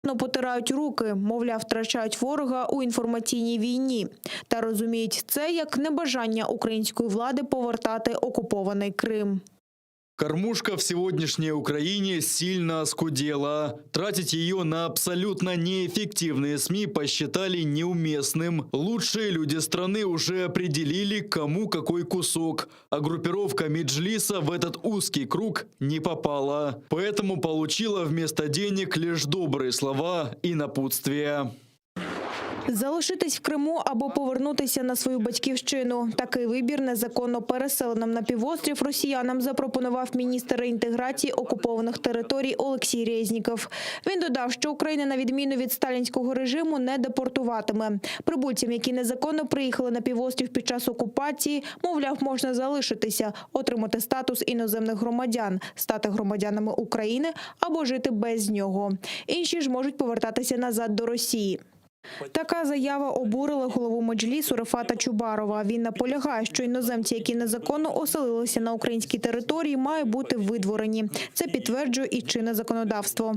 Потирають руки, мовляв, втрачають ворога у інформаційній війні. Та розуміють це як небажання української влади повертати окупований Крим. Кормушка в сегодняшней Украине сильно оскудела. Тратить ее на абсолютно неэффективные СМИ посчитали неуместным. Лучшие люди страны уже определили, кому какой кусок. А группировка Меджлиса в этот узкий круг не попала. Поэтому получила вместо денег лишь добрые слова и напутствия. Залишитись в Криму або повернутися на свою батьківщину. Такий вибір незаконно переселеним на півострів росіянам запропонував міністр реінтеграції окупованих територій Олексій Резніков. Він додав, що Україна, на відміну від сталінського режиму, не депортуватиме. Прибульцям, які незаконно приїхали на півострів під час окупації, мовляв, можна залишитися, отримати статус іноземних громадян, стати громадянами України або жити без нього. Інші ж можуть повертатися назад до Росії. Така заява обурила голову Меджлісу Рефата Чубарова. Він наполягає, що іноземці, які незаконно оселилися на українській території, мають бути видворені. Це підтверджує і чинне законодавство.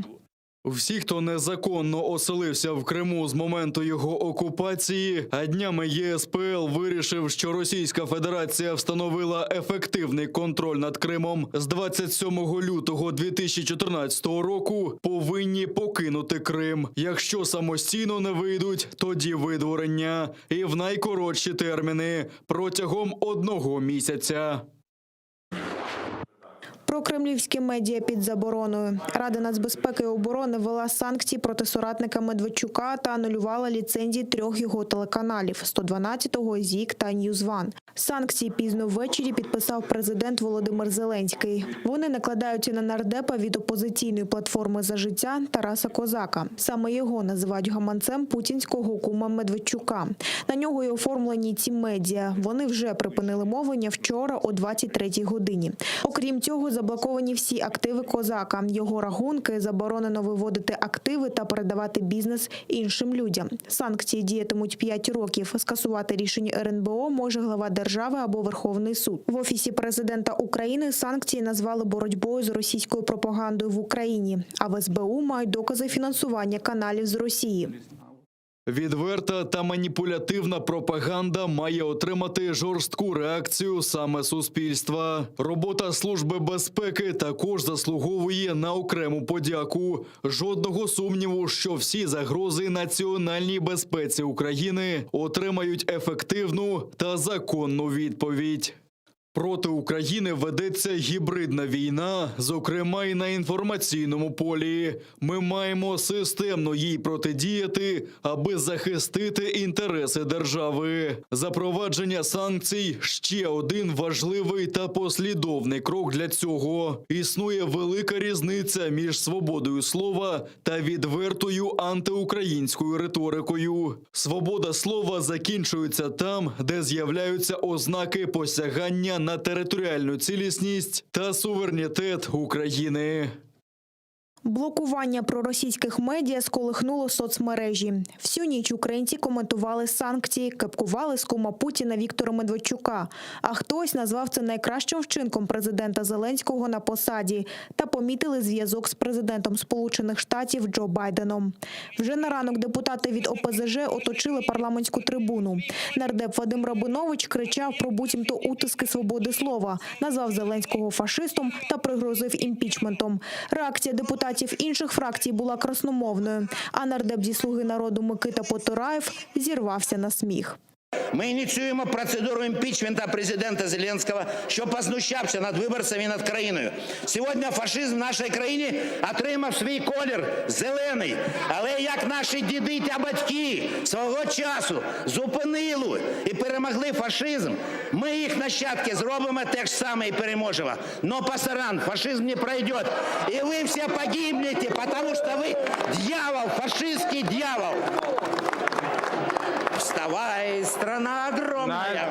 Всі, хто незаконно оселився в Криму з моменту його окупації, а днями ЄСПЛ вирішив, що Російська Федерація встановила ефективний контроль над Кримом, з 27 лютого 2014 року повинні покинути Крим. Якщо самостійно не вийдуть, тоді видворення. І в найкоротші терміни – протягом 1 місяця. Прокремлівські медіа під забороною. Рада нацбезпеки і оборони ввела санкції проти соратника Медведчука та анулювала ліцензії 3 його телеканалів – 112-го, ЗІК та Ньюзван. Санкції пізно ввечері підписав президент Володимир Зеленський. Вони накладаються на нардепа від опозиційної платформи «За життя» Тараса Козака. Саме його називають гаманцем путінського кума Медведчука. На нього й оформлені ці медіа. Вони вже припинили мовлення вчора о 23-й годині. Окрім цього, заблоковані всі активи Козака. Його рахунки заборонено виводити активи та передавати бізнес іншим людям. Санкції діятимуть 5 років. Скасувати рішення РНБО може глава держави або Верховний суд. В Офісі президента України санкції назвали боротьбою з російською пропагандою в Україні. А в СБУ мають докази фінансування каналів з Росії. Відверта та маніпулятивна пропаганда має отримати жорстку реакцію саме суспільства. Робота Служби безпеки також заслуговує на окрему подяку. Жодного сумніву, що всі загрози національній безпеці України отримають ефективну та законну відповідь. Проти України ведеться гібридна війна, зокрема і на інформаційному полі. Ми маємо системно їй протидіяти, аби захистити інтереси держави. Запровадження санкцій – ще один важливий та послідовний крок для цього. Існує велика різниця між свободою слова та відвертою антиукраїнською риторикою. Свобода слова закінчується там, де з'являються ознаки посягання на територіальну цілісність та суверенітет України. Блокування проросійських медіа сколихнуло соцмережі. Всю ніч українці коментували санкції, кепкували з кума Путіна Віктора Медведчука. А хтось назвав це найкращим вчинком президента Зеленського на посаді та помітили зв'язок з президентом Сполучених Штатів Джо Байденом. Вже на ранок депутати від ОПЗЖ оточили парламентську трибуну. Нардеп Вадим Рабинович кричав про буцімто утиски свободи слова, назвав Зеленського фашистом та пригрозив імпічментом. Реакція депутатів інших фракцій була красномовною, а нардеп зі «Слуги народу» Микита Потураєв зірвався на сміх. Ми ініціюємо процедуру імпічменту президента Зеленського, що познущався над виборцями і над країною. Сьогодні фашизм в нашій країні отримав свій колір – зелений. Але як наші діди та батьки свого часу зупинили і перемогли фашизм, ми, їх нащадки, зробимо те ж саме і переможемо. Но пасаран, фашизм не пройде. І ви всі погибнете, тому що ви дьявол, фашистський дьявол. Вставай, страна огромная!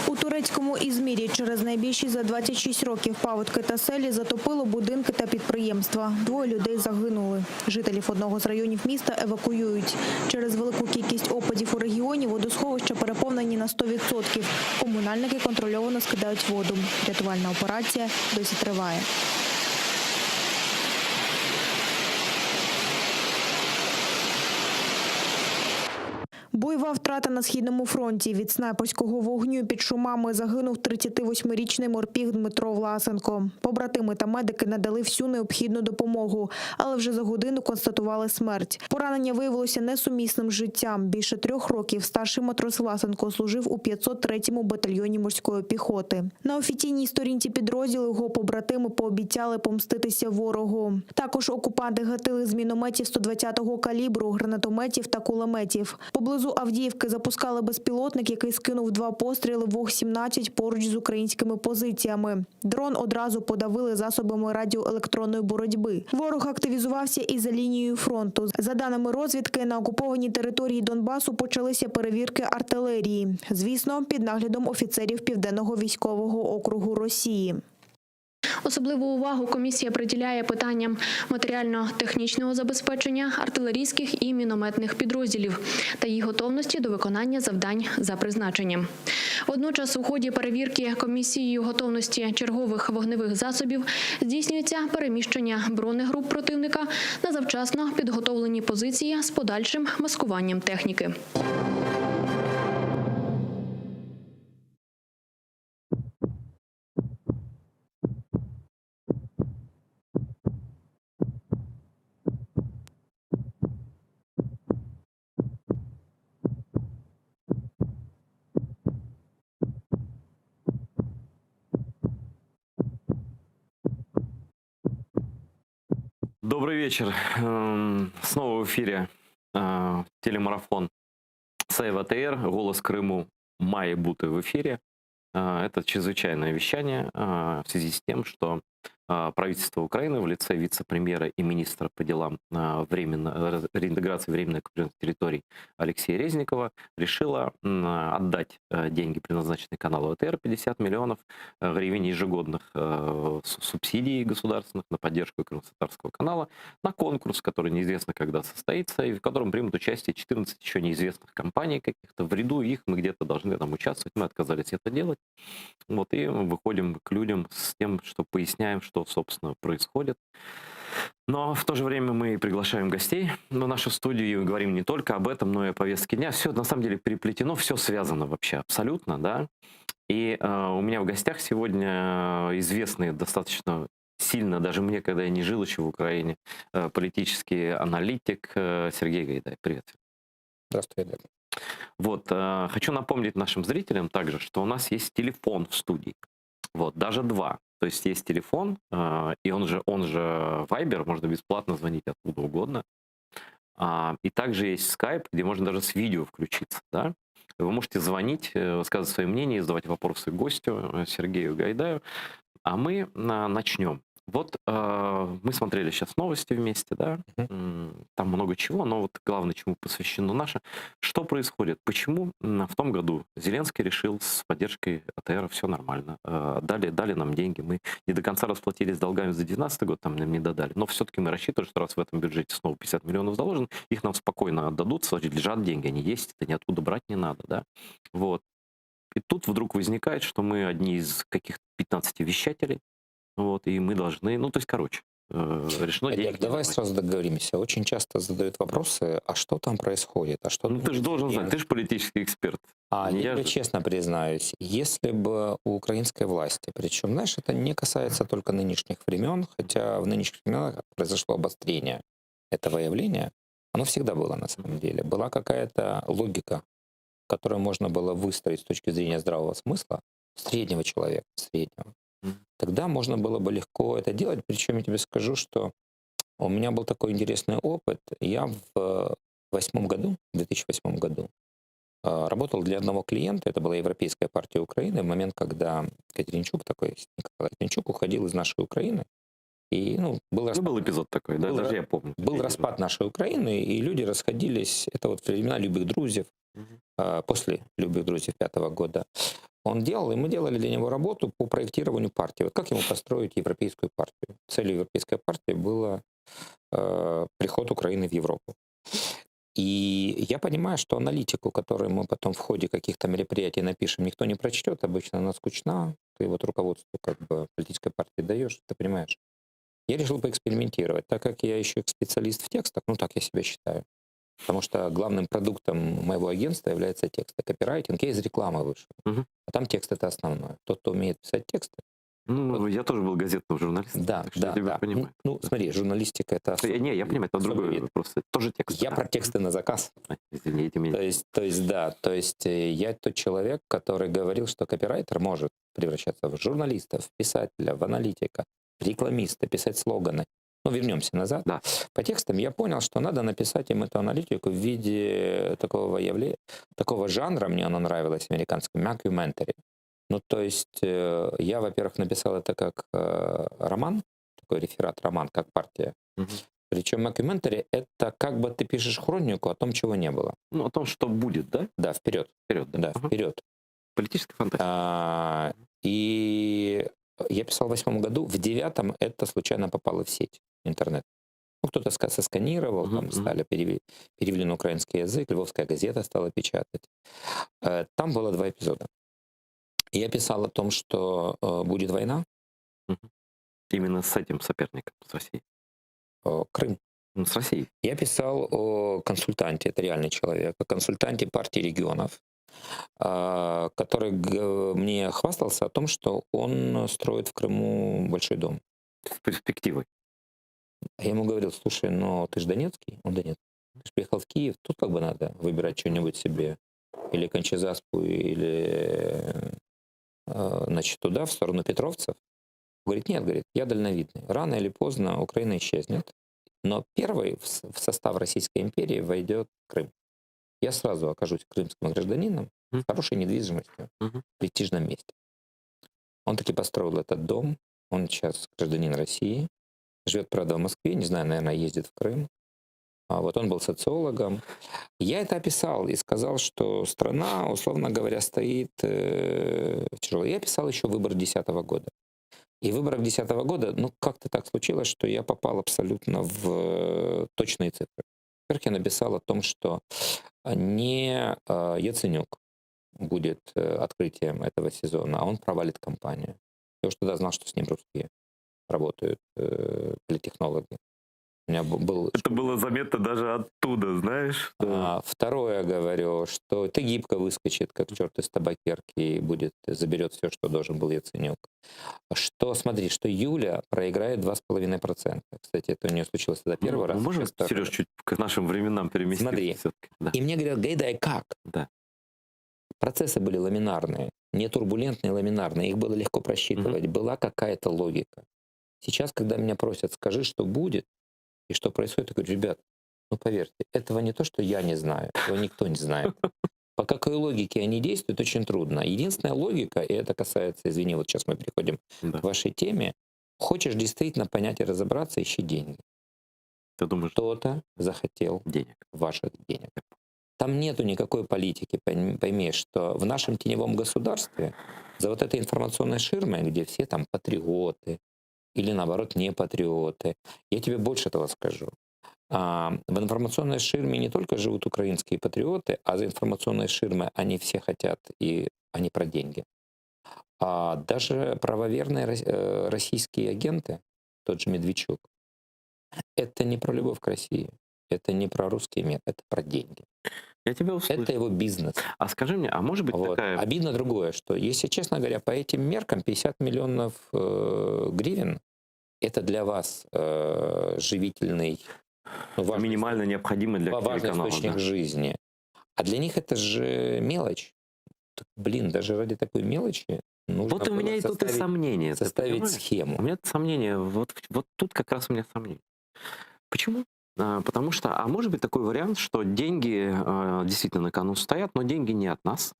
У турецькому Ізмірі через найбільші за 26 років паводки та селі затопило будинки та підприємства. 2 людей загинули. Жителів одного з районів міста евакуюють. Через велику кількість опадів у регіоні водосховища переповнені на 100%. Комунальники контрольовано скидають воду. Рятувальна операція досі триває. Бойова втрата на Східному фронті. Від снайперського вогню під шумами загинув 38-річний морпіг Дмитро Власенко. Побратими та медики надали всю необхідну допомогу, але вже за годину констатували смерть. Поранення виявилося несумісним з життям. Більше 3 років старший матрос Власенко служив у 503-му батальйоні морської піхоти. На офіційній сторінці підрозділу його побратими пообіцяли помститися ворогу. Також окупанти гатили з мінометів 120-го калібру, гранатометів та кулеметів. Поблизу Авдіївки запускали безпілотник, який скинув 2 постріли в Ог-17 поруч з українськими позиціями. Дрон одразу подавили засобами радіоелектронної боротьби. Ворог активізувався і за лінією фронту. За даними розвідки, на окупованій території Донбасу почалися перевірки артилерії. Звісно, під наглядом офіцерів Південного військового округу Росії. Особливу увагу комісія приділяє питанням матеріально-технічного забезпечення артилерійських і мінометних підрозділів та їх готовності до виконання завдань за призначенням. Водночас у ході перевірки комісією готовності чергових вогневих засобів здійснюється переміщення бронегруп противника на завчасно підготовлені позиції з подальшим маскуванням техніки. Добрый вечер. Снова в эфире телемарафон Сейв АТР. Голос Крыму має бути в эфире. Это чрезвычайное вещание в связи с тем, что правительство Украины в лице вице-премьера и министра по делам реинтеграции временно оккупированных территорий Алексея Резникова решило отдать деньги, предназначенные каналу АТР, 50 миллионов гривен ежегодных субсидий государственных на поддержку крымско-татарского канала, на конкурс, который неизвестно когда состоится, и в котором примут участие 14 еще неизвестных компаний каких-то. В ряду их мы где-то должны там участвовать, мы отказались это делать. Вот, и выходим к людям с тем, что поясняем, что, собственно, происходит. Но в то же время мы приглашаем гостей на нашу студию и говорим не только об этом, но и о повестке дня. Все на самом деле переплетено, все связано вообще абсолютно, да. И у меня в гостях сегодня известный достаточно сильно, даже мне, когда я не жил еще в Украине, политический аналитик Сергей Гайдай. Привет. Здравствуй, Олег. Вот, хочу напомнить нашим зрителям также, что у нас есть телефон в студии. Вот, даже 2. То есть есть телефон, и он же Viber, можно бесплатно звонить откуда угодно. И также есть Skype, где можно даже с видео включиться, да. Вы можете звонить, высказывать свои мнения, задавать вопросы гостю Сергею Гайдаю. А мы начнем. Вот мы смотрели сейчас новости вместе, да, там много чего, но вот главное, чему посвящено наше. Что происходит? Почему в том году Зеленский решил с поддержкой АТР все нормально, дали нам деньги, мы не до конца расплатились долгами за 2019 год, там нам не додали, но все-таки мы рассчитывали, что раз в этом бюджете снова 50 миллионов заложено, их нам спокойно отдадут, значит, лежат деньги, они есть, это ниоткуда брать не надо, да, вот. И тут вдруг возникает, что мы одни из каких-то 15 вещателей, вот, и мы должны, ну, то есть, короче, решено Олег, денег давай давать. сразу договоримся. Очень часто задают вопросы, а что там происходит? А что Ну, ты же должен знать, ты же политический эксперт. Я Я тебе же- честно признаюсь, если бы у украинской власти, причем, знаешь, это не касается только нынешних времен, хотя в нынешних временах произошло обострение этого явления, оно всегда было на самом деле. Была какая-то логика, которую можно было выстроить с точки зрения здравого смысла, среднего человека, среднего. Тогда можно было бы легко это делать. Причем я тебе скажу, что у меня был такой интересный опыт. Я в 2008 году работал для одного клиента. Это была Европейская партия Украины. В момент, когда Катеринчук, такой Николай Катеринчук, уходил из нашей Украины. И, был Ну, распад, был эпизод такой, да, Был даже ра- я помню. был распад нашей Украины, и люди расходились. Это вот времена любых друзей. После «Любых друзей» 5-го года, он делал, и мы делали для него работу по проектированию партии. Вот как ему построить европейскую партию? Целью европейской партии было приход Украины в Европу. И я понимаю, что аналитику, которую мы потом в ходе каких-то мероприятий напишем, никто не прочтет, обычно она скучна, ты вот руководству как бы политической партии даешь, ты понимаешь. Я решил поэкспериментировать, так как я еще специалист в текстах, так я себя считаю. Потому что главным продуктом моего агентства является текст. А копирайтинг, я из рекламы вышел. Мгм. А там текст это основное. Тот, кто умеет писать тексты. Ну, я тоже был газетным журналистом. Да, так что да, я тебя да. понимаю. Ну, смотри, журналистика это Не, я понимаю, это особый другой вид. вопрос. Это тоже текст. Я про тексты на заказ. Извините меня. То есть я тот человек, который говорил, что копирайтер может превращаться в журналиста, в писателя, в аналитика, в рекламиста, писать слоганы. Ну, вернемся назад. Да. По текстам я понял, что надо написать им эту аналитику в виде такого жанра, мне оно нравилось, американского, mockumentary. Ну, то есть я, во-первых, написал это как роман, такой реферат-роман, как партия. Мгм. Причем mockumentary — это как бы ты пишешь хронику о том, чего не было. Ну, о том, что будет, да? Да, вперед. Вперед, да. Да, Ага. вперед. Политическая фантастика. И я писал в 2008 году, в 2009 это случайно попало в сеть, интернет. Ну, кто-то сосканировал, Мгм, там мгм. стали перевели на украинский язык, Львовская газета стала печатать. Там было 2 эпизода. Я писал о том, что будет война, Именно с этим соперником, с Россией. Крым. Ну, с Россией. Я писал о консультанте, это реальный человек, о консультанте партии регионов, который мне хвастался о том, что он строит в Крыму большой дом. С перспективой. А я ему говорил, слушай, но ты же Донецкий? Он Донецкий. Ты же приехал в Киев, тут как бы надо выбирать что-нибудь себе. Или Кончезаспу, или значит, туда, в сторону Петровцев. Говорит, нет, говорит, я дальновидный. Рано или поздно Украина исчезнет, но первый в состав Российской империи войдет Крым. Я сразу окажусь крымским гражданином с Мгм. хорошей недвижимостью Мгм. в престижном месте. Он таки построил этот дом. Он сейчас гражданин России. Живет, правда, в Москве. Не знаю, наверное, ездит в Крым. А вот он был социологом. Я это описал и сказал, что страна, условно говоря, стоит тяжело. Я писал еще выбор 2010 года. И в выборах 2010 года, ну, как-то так случилось, что я попал абсолютно в точные цифры. Во-первых, я написал о том, что не Яценюк будет открытием этого сезона, а он провалит кампанию. Я уж тогда знал, что с ним русские работают, политтехнологи. У меня был... Это было заметно даже оттуда, знаешь? Что... Второе, говорю, что ты гибко выскочит, как черт из табакерки, и заберет все, что должен был Яценюк. Что, смотри, что Юля проиграет 2,5%. Кстати, это у нее случилось тогда первый раз. Можем, сейчас второй. Сереж, чуть к нашим временам переместиться? Смотри. Все-таки? Да. И мне говорят, Гайдай, как? Да. Процессы были ламинарные, не турбулентные, ламинарные. Их было легко просчитывать. Была какая-то логика. Сейчас, когда меня просят, скажи, что будет и что происходит, я говорю, ребят, ну поверьте, этого не то, что я не знаю, этого никто не знает. По какой логике они действуют, очень трудно. Единственная логика, и это касается, извини, вот сейчас мы переходим Да. к вашей теме, хочешь действительно понять и разобраться, ищи деньги. Ты думаешь, Кто-то захотел денег? ваших денег. Там нету никакой политики, пойми, что в нашем теневом государстве за вот этой информационной ширмой, где все там патриоты или наоборот не патриоты, я тебе больше того скажу. В информационной ширме не только живут украинские патриоты, а за информационной ширмой они все хотят, и они про деньги. А даже правоверные российские агенты, тот же Медведчук, это не про любовь к России, это не про русский мир, это про деньги. Я тебя услышал. Это его бизнес. А скажи мне, а может быть Вот. такая... Обидно другое, что, если честно говоря, по этим меркам 50 миллионов гривен — это для вас живительный, важный, минимально необходимый для важный телеканала? источник Да. жизни. А для них это же мелочь. Так, блин, даже ради такой мелочи нужно Вот у меня было и тут и сомнения. ты составить понимаешь? схему. У меня сомнения, вот тут как раз у меня сомнения. Почему? Потому что, а может быть такой вариант, что деньги действительно на кону стоят, но деньги не от нас,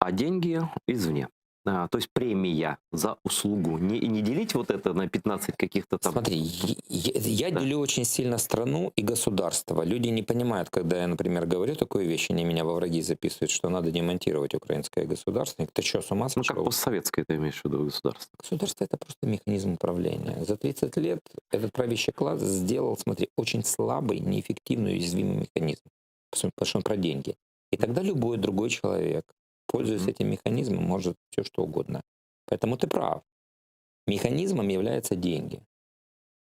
а деньги извне. То есть премия за услугу. Не делить вот это на 15 каких-то там... Смотри, я Да. делю очень сильно страну и государство. Люди не понимают, когда я, например, говорю такую вещь, они меня во враги записывают, что надо демонтировать украинское государство. Ты что, с ума Ну, как сошел? постсоветское ты имеешь в виду государство? Государство — это просто механизм управления. За 30 лет этот правящий класс сделал, смотри, очень слабый, неэффективный, уязвимый механизм. Потому что он про деньги. И тогда любой другой человек, пользуясь этим механизмом, может все что угодно. Поэтому ты прав. Механизмом являются деньги.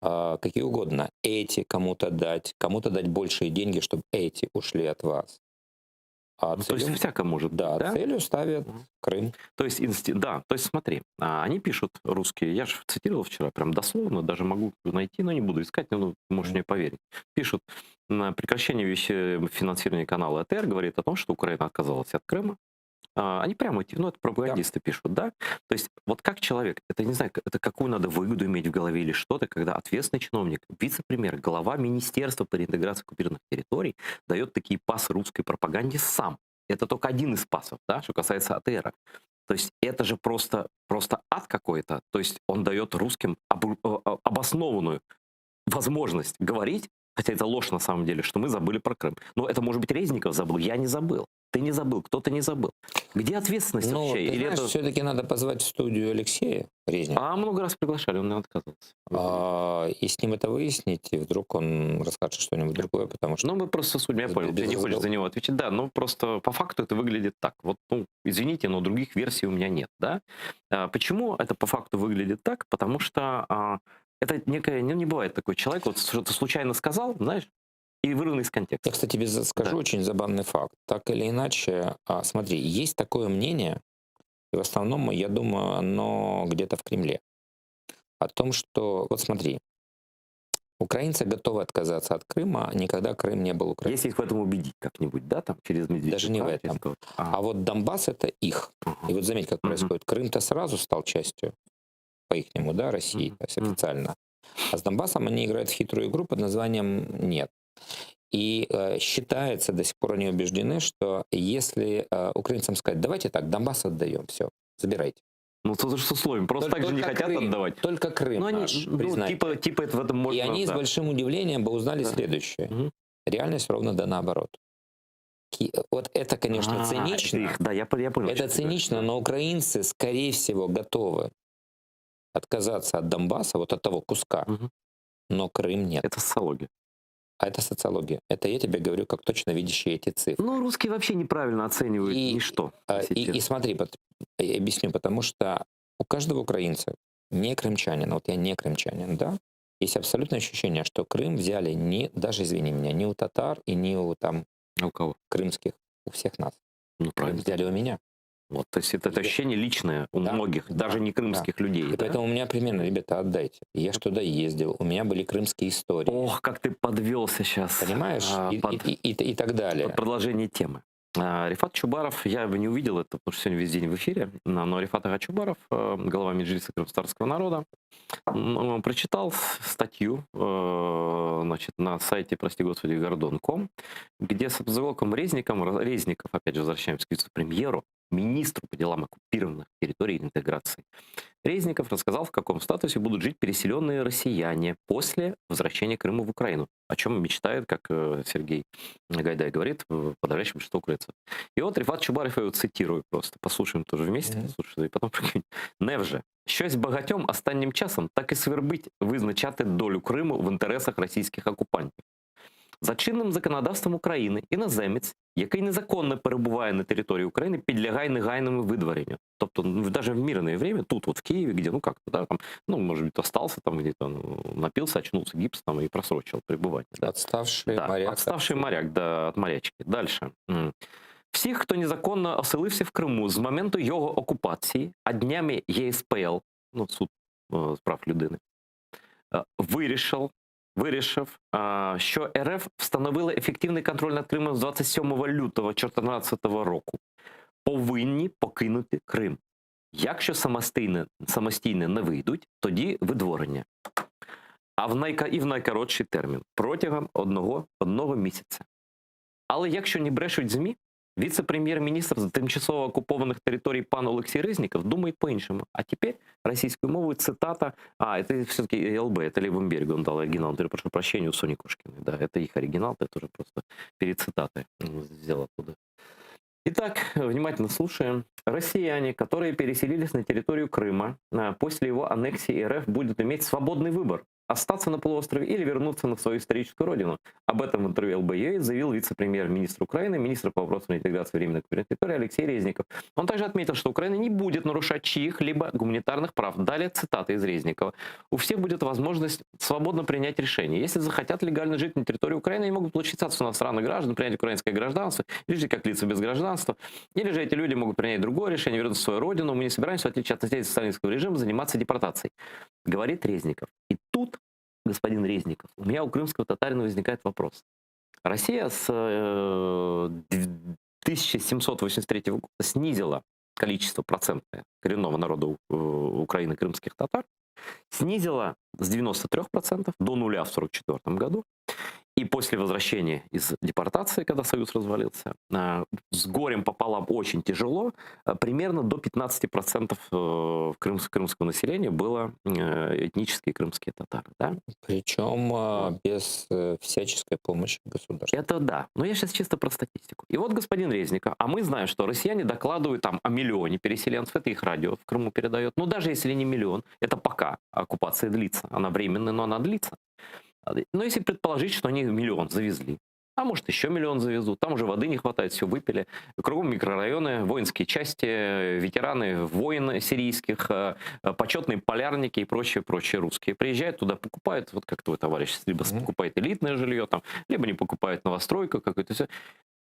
какие угодно. Эти кому-то дать большие деньги, чтобы эти ушли от вас. А Ну, то есть всяко может быть, да, да? целью ставят Крым. То есть, да, то есть смотри, они пишут русские, я же цитировал вчера, прям дословно, даже могу найти, но не буду искать, но можешь мне поверить. Пишут, на прекращение финансирования канала АТР говорит о том, что Украина отказалась от Крыма. Они прямо, ну, это пропагандисты пишут, да? То есть вот как человек, это не знаю, это какую надо выгоду иметь в голове или что-то, когда ответственный чиновник, вице-премьер, глава Министерства по реинтеграции оккупированных территорий дает такие пасы русской пропаганде сам. Это только один из пасов, да, что касается АТР. То есть это же просто ад какой-то. То есть он дает русским обоснованную возможность говорить, хотя это ложь на самом деле, что мы забыли про Крым. Но это, может быть, Резников забыл, я не забыл. Ты не забыл, кто-то не забыл. Где ответственность Ну, вообще? ты Или знаешь, это... все-таки надо позвать в студию Алексея Резникова. много раз приглашали, он не отказывался. И с ним это выяснить, и вдруг он расскажет что-нибудь другое, потому что... Ну, мы просто судьбы, я понял, ты не хочешь за него отвечать. Да, но просто по факту это выглядит так. Вот, ну, извините, но других версий у меня нет, да? Почему это по факту выглядит так? Потому что это некое... Не бывает такой человек, вот что-то случайно сказал, знаешь, и вырванный из контекста. Я, кстати, тебе скажу очень забавный факт. Так или иначе, смотри, есть такое мнение, и в основном, я думаю, оно где-то в Кремле, о том, что, вот смотри, украинцы готовы отказаться от Крыма, никогда Крым не был украинским. Если их в этом убедить как-нибудь, да, там, через Медведчука. Даже не в этом. А вот Донбасс — это их. И вот заметь, как происходит. Крым-то сразу стал частью, по-ихнему, да, России, то есть официально. А с Донбассом они играют в хитрую игру под названием «нет». И считается, до сих пор они убеждены, что если украинцам сказать, давайте так, Донбасс отдаем, все, забирайте. Ну, это же с условием. Просто так же не хотят Крым, отдавать. Только Крым Ну, наш, признайте. типа это в этом можно... И они с большим удивлением бы узнали следующее. Реальность ровно да наоборот. Вот это, конечно, цинично. Да, я понял. Это цинично, но украинцы, скорее всего, готовы отказаться от Донбасса, вот от того куска, но Крым нет. Это социология. А это социология. Это я тебе говорю, как точно видящие эти цифры. Ну, русские вообще неправильно оценивают ничто. И смотри, я объясню, потому что у каждого украинца, не крымчанина, вот я не крымчанин, да, есть абсолютное ощущение, что Крым взяли не, даже, извини меня, не у татар и не у там у кого? Крымских, у всех нас. Ну, правильно. Крым взяли у меня. Вот, то есть это ощущение личное у многих, даже не крымских людей. И поэтому у меня примерно, ребята, отдайте. Я ж туда ездил, у меня были крымские истории. Ох, как ты подвелся сейчас. Понимаешь? И так далее. Под продолжение темы. Рифат Чубаров, я его не увидел, это потому что сегодня весь день в эфире, но Рифат Чубаров, глава Меджлиса крымстарского народа, прочитал статью, значит, на сайте, прости господи, Гордон.ком, где с заголовком Резников, опять же, возвращаемся к вице-премьеру, министру по делам оккупированных территорий и интеграции. Резников рассказал, в каком статусе будут жить переселенные россияне после возвращения Крыма в Украину, о чем мечтает, как Сергей Гайдай говорит, подавляющее большинство украинцев. И вот Рифат Чубаров, я его цитирую просто, послушаем тоже вместе, и потом прикинь. Невже, щось багатьом останнім часом так і свербить визначати долю Криму в інтересах російських окупантів. За чинним законодавством України іноземець, який незаконно перебуває на території України, підлягає негайному видворенню. Тобто, навіть в мирное время, тут вот в Киеве, где, ну как-то, да, там, ну, может быть, остался там где-то, напился, очнулся, гипс там и просрочил пребывание. Да. Отставший моряк. Отставший моряк, да, от морячки. Дальше. Всіх, хто незаконно оселився в Криму з моменту його окупації, а днями ЄСПЛ, ну, суд з прав людини, вирішив, що РФ встановили ефективний контроль над Кримом з 27 лютого 2014 року, повинні покинути Крим. Якщо самостійно не вийдуть, тоді видворення. І в найкоротший термін, протягом одного місяця. Але якщо не брешуть ЗМІ, віце-прем'єр-міністр з тимчасово окупованих територій пан Олексій Резніков думає по-іншому. А тепер російською мовою цитата, это все-таки ЛБ, это Левенберг, он дал оригинал, прошу прощения, у Сони Кошкиной. Да, это их оригинал, это тоже просто перед цитатой взял оттуда. Итак, внимательно слушаем. Россияне, которые переселились на территорию Крыма, после его аннексии РФ будут иметь свободный выбор остаться на полуострове или вернуться на свою историческую родину. Об этом в интервью ЛБ заявил вице-премьер-министр Украины, министр по вопросам интеграции временной территории Алексей Резников. Он также отметил, что Украина не будет нарушать чьих-либо гуманитарных прав. Далее цитата из Резникова. У всех будет возможность свободно принять решение. Если захотят легально жить на территории Украины, они могут получить статус иностранных граждан, принять украинское гражданство, или жить как лица без гражданства. Или же эти люди могут принять другое решение, вернуться в свою родину. Мы не собираемся, в отличие от соседей сталинского режима, заниматься депортацией. Говорит Резников. И тут, господин Резников, у меня у крымского татарина возникает вопрос. Россия с 1783 года снизила количество процентное коренного народа Украины крымских татар, снизила с 93% до нуля в 1944 году. И после возвращения из депортации, когда Союз развалился, с горем пополам очень тяжело, примерно до 15% крымского населения было этнические крымские татары. Да? Причем без всяческой помощи государства. Это да. Но я сейчас чисто про статистику. И вот господин Резников, а мы знаем, что россияне докладывают там о миллионе переселенцев, это их радио в Крыму передает. Но даже если не миллион, это пока оккупация длится. Она временная, но она длится. Но если предположить, что они миллион завезли, а может еще миллион завезут, там уже воды не хватает, все выпили. Кругом микрорайоны, воинские части, ветераны войн сирийских, почетные полярники и прочие русские. Приезжают туда, покупают, вот как твой товарищ, либо покупает элитное жилье, там, либо не покупает новостройку какую-то.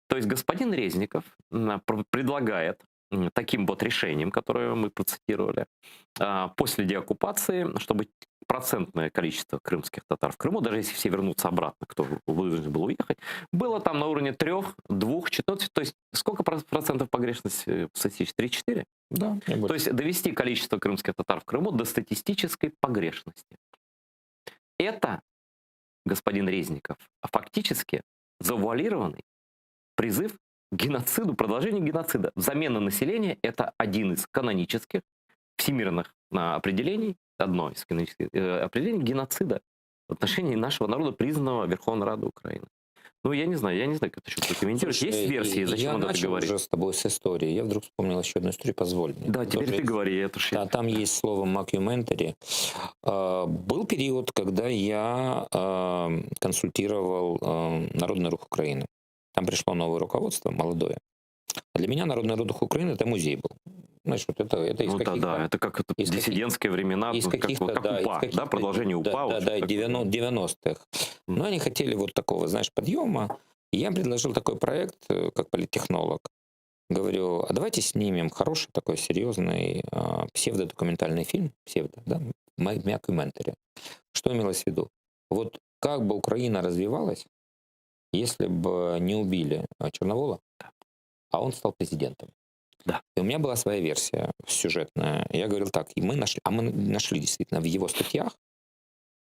То есть господин Резников предлагает таким вот решением, которое мы процитировали, после деоккупации, чтобы процентное количество крымских татар в Крыму, даже если все вернутся обратно, кто вынужден был уехать, было там на уровне 3, 2, 14, то есть сколько процентов погрешности статистически? 3-4? Да, То есть довести количество крымских татар в Крыму до статистической погрешности. Это, господин Резников, фактически завуалированный призыв к геноциду, продолжению геноцида. Замена населения – это один из канонических всемирных определений, одно из канонических определений геноцида в отношении нашего народа, признанного Верховной Радой Украины. Ну, я не знаю, как это еще прокомментировать. Есть версии, зачем он это говорит? Я начал уже с тобой с истории. Я вдруг вспомнил еще одну историю, позволь мне. Да, теперь ты говори. Это да, там есть слово «mockumentary». Был период, когда я консультировал Народный рух Украины. Там пришло новое руководство, молодое. А для меня Народный рух Украины — это музей был. Знаешь, вот это из каких-то... Да, это как это диссидентские времена, из как УПА, да, продолжение УПА. Да, 90-х. Но они хотели вот такого, знаешь, подъема. И я предложил такой проект, как политтехнолог. Говорю, а давайте снимем хороший такой серьезный псевдодокументальный фильм, mockumentary. Что имелось в виду? Вот как бы Украина развивалась, если бы не убили Черновола, а он стал президентом. Да. И у меня была своя версия сюжетная. Я говорил так, и мы нашли действительно в его статьях.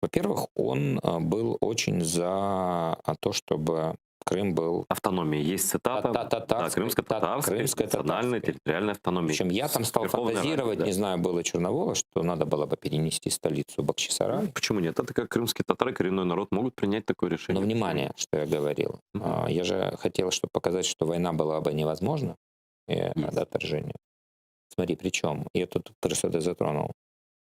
Во-первых, он был очень за то, чтобы Крым был... Автономия. Есть цитата. Крымско-татарская, национальная территориальная автономия. Причем я там стал фантазировать, не знаю, было Черновола, что надо было бы перенести столицу в Бахчисарай. Почему нет? Это как крымские татары, коренной народ, могут принять такое решение. Но внимание, что я говорил. Я же хотел, чтобы показать, что война была бы невозможна. До отторжения. Смотри, причем, я тут просто это затронул.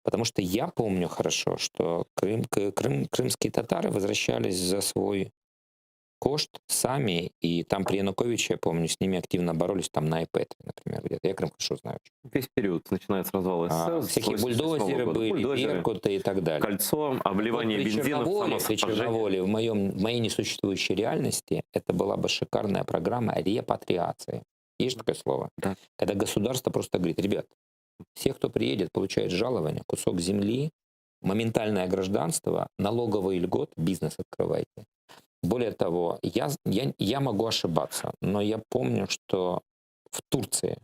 Потому что я помню хорошо, что крымские татары возвращались за свой кошт сами, и там при Януковиче, я помню, с ними активно боролись, там на iPad, например, где-то. Я Крым хорошо знаю. Весь период, начиная с развала СССР. Всякие бульдозеры были, беркуты и так далее. Кольцо, обливание бензина, при Черноволе, в моей несуществующей реальности, это была бы шикарная программа репатриации. Есть такое слово? Да. Когда государство просто говорит, ребят, все, кто приедет, получает жалование, кусок земли, моментальное гражданство, налоговый льгот, бизнес открывайте. Более того, я могу ошибаться, но я помню, что в Турции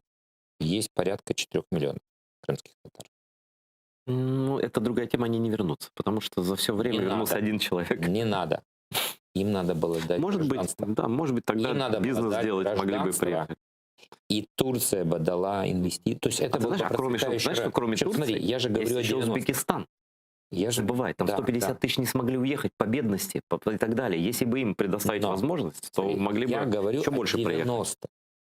есть порядка 4 миллионов крымских татар. Ну, это другая тема, они не вернутся, потому что за все время вернулся один человек. Не надо. Им надо было дать гражданство. Может быть, тогда бизнес сделать могли бы приехать. И Турция бы дала инвестиции. То есть это было кроме Турции, смотри, я же говорю есть еще Узбекистан. Забывай, там 150 тысяч не смогли уехать по бедности и так далее. Если бы им предоставить возможность, то могли бы еще больше приехать.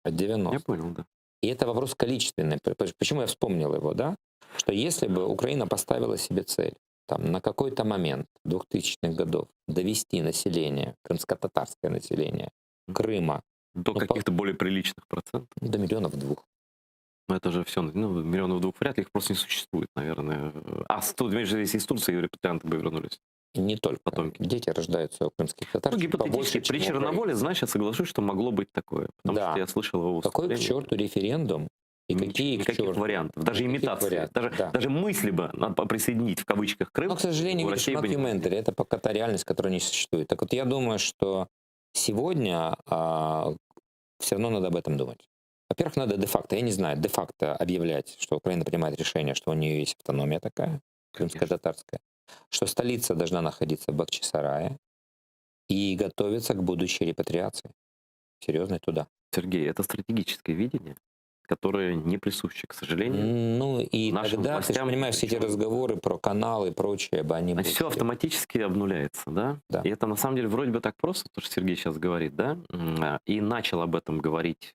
От 90. Я понял, да. И это вопрос количественный. Почему я вспомнил его, да? Что если бы Украина поставила себе цель там, на какой-то момент 2000-х годов довести население, крымско-татарское население Крыма До по- каких-то более приличных процентов. до 1,2 миллиона. Но это же все, ну, 1,2 миллиона вряд ли, их просто не существует, наверное. А тут, имеешь в виду, если из Турции репатрианты бы вернулись? И не только. Потомки. Дети рождаются у крымских татар. Ну, чуть побольше, гипотетически, чем при у Черноволе, украинцев. знаешь, я соглашусь, что могло быть такое. Потому Да. что я слышал его Какой к выступление. черту референдум? И какие к Никаких черту? вариантов, даже Никаких имитации, вариантов, да. даже мысли бы надо присоединить в кавычках Крым. Но, к сожалению, у видишь, России бы не мокюментари — это пока та реальность, которая не существует. Так вот, я думаю, что сегодня все равно надо об этом думать. Во-первых, надо де-факто, я не знаю, де-факто объявлять, что Украина принимает решение, что у нее есть автономия такая, крымско-татарская, что столица должна находиться в Бахчисарае и готовиться к будущей репатриации. Серьезной туда. Сергей, это стратегическое видение, которое не присуще, к сожалению. Ну и Нашим тогда, ты же властям, понимаешь, все эти причем- разговоры про каналы и прочее, они будут... Все автоматически обнуляется, да? Да. И это на самом деле вроде бы так просто, то, что Сергей сейчас говорит, да? И начал об этом говорить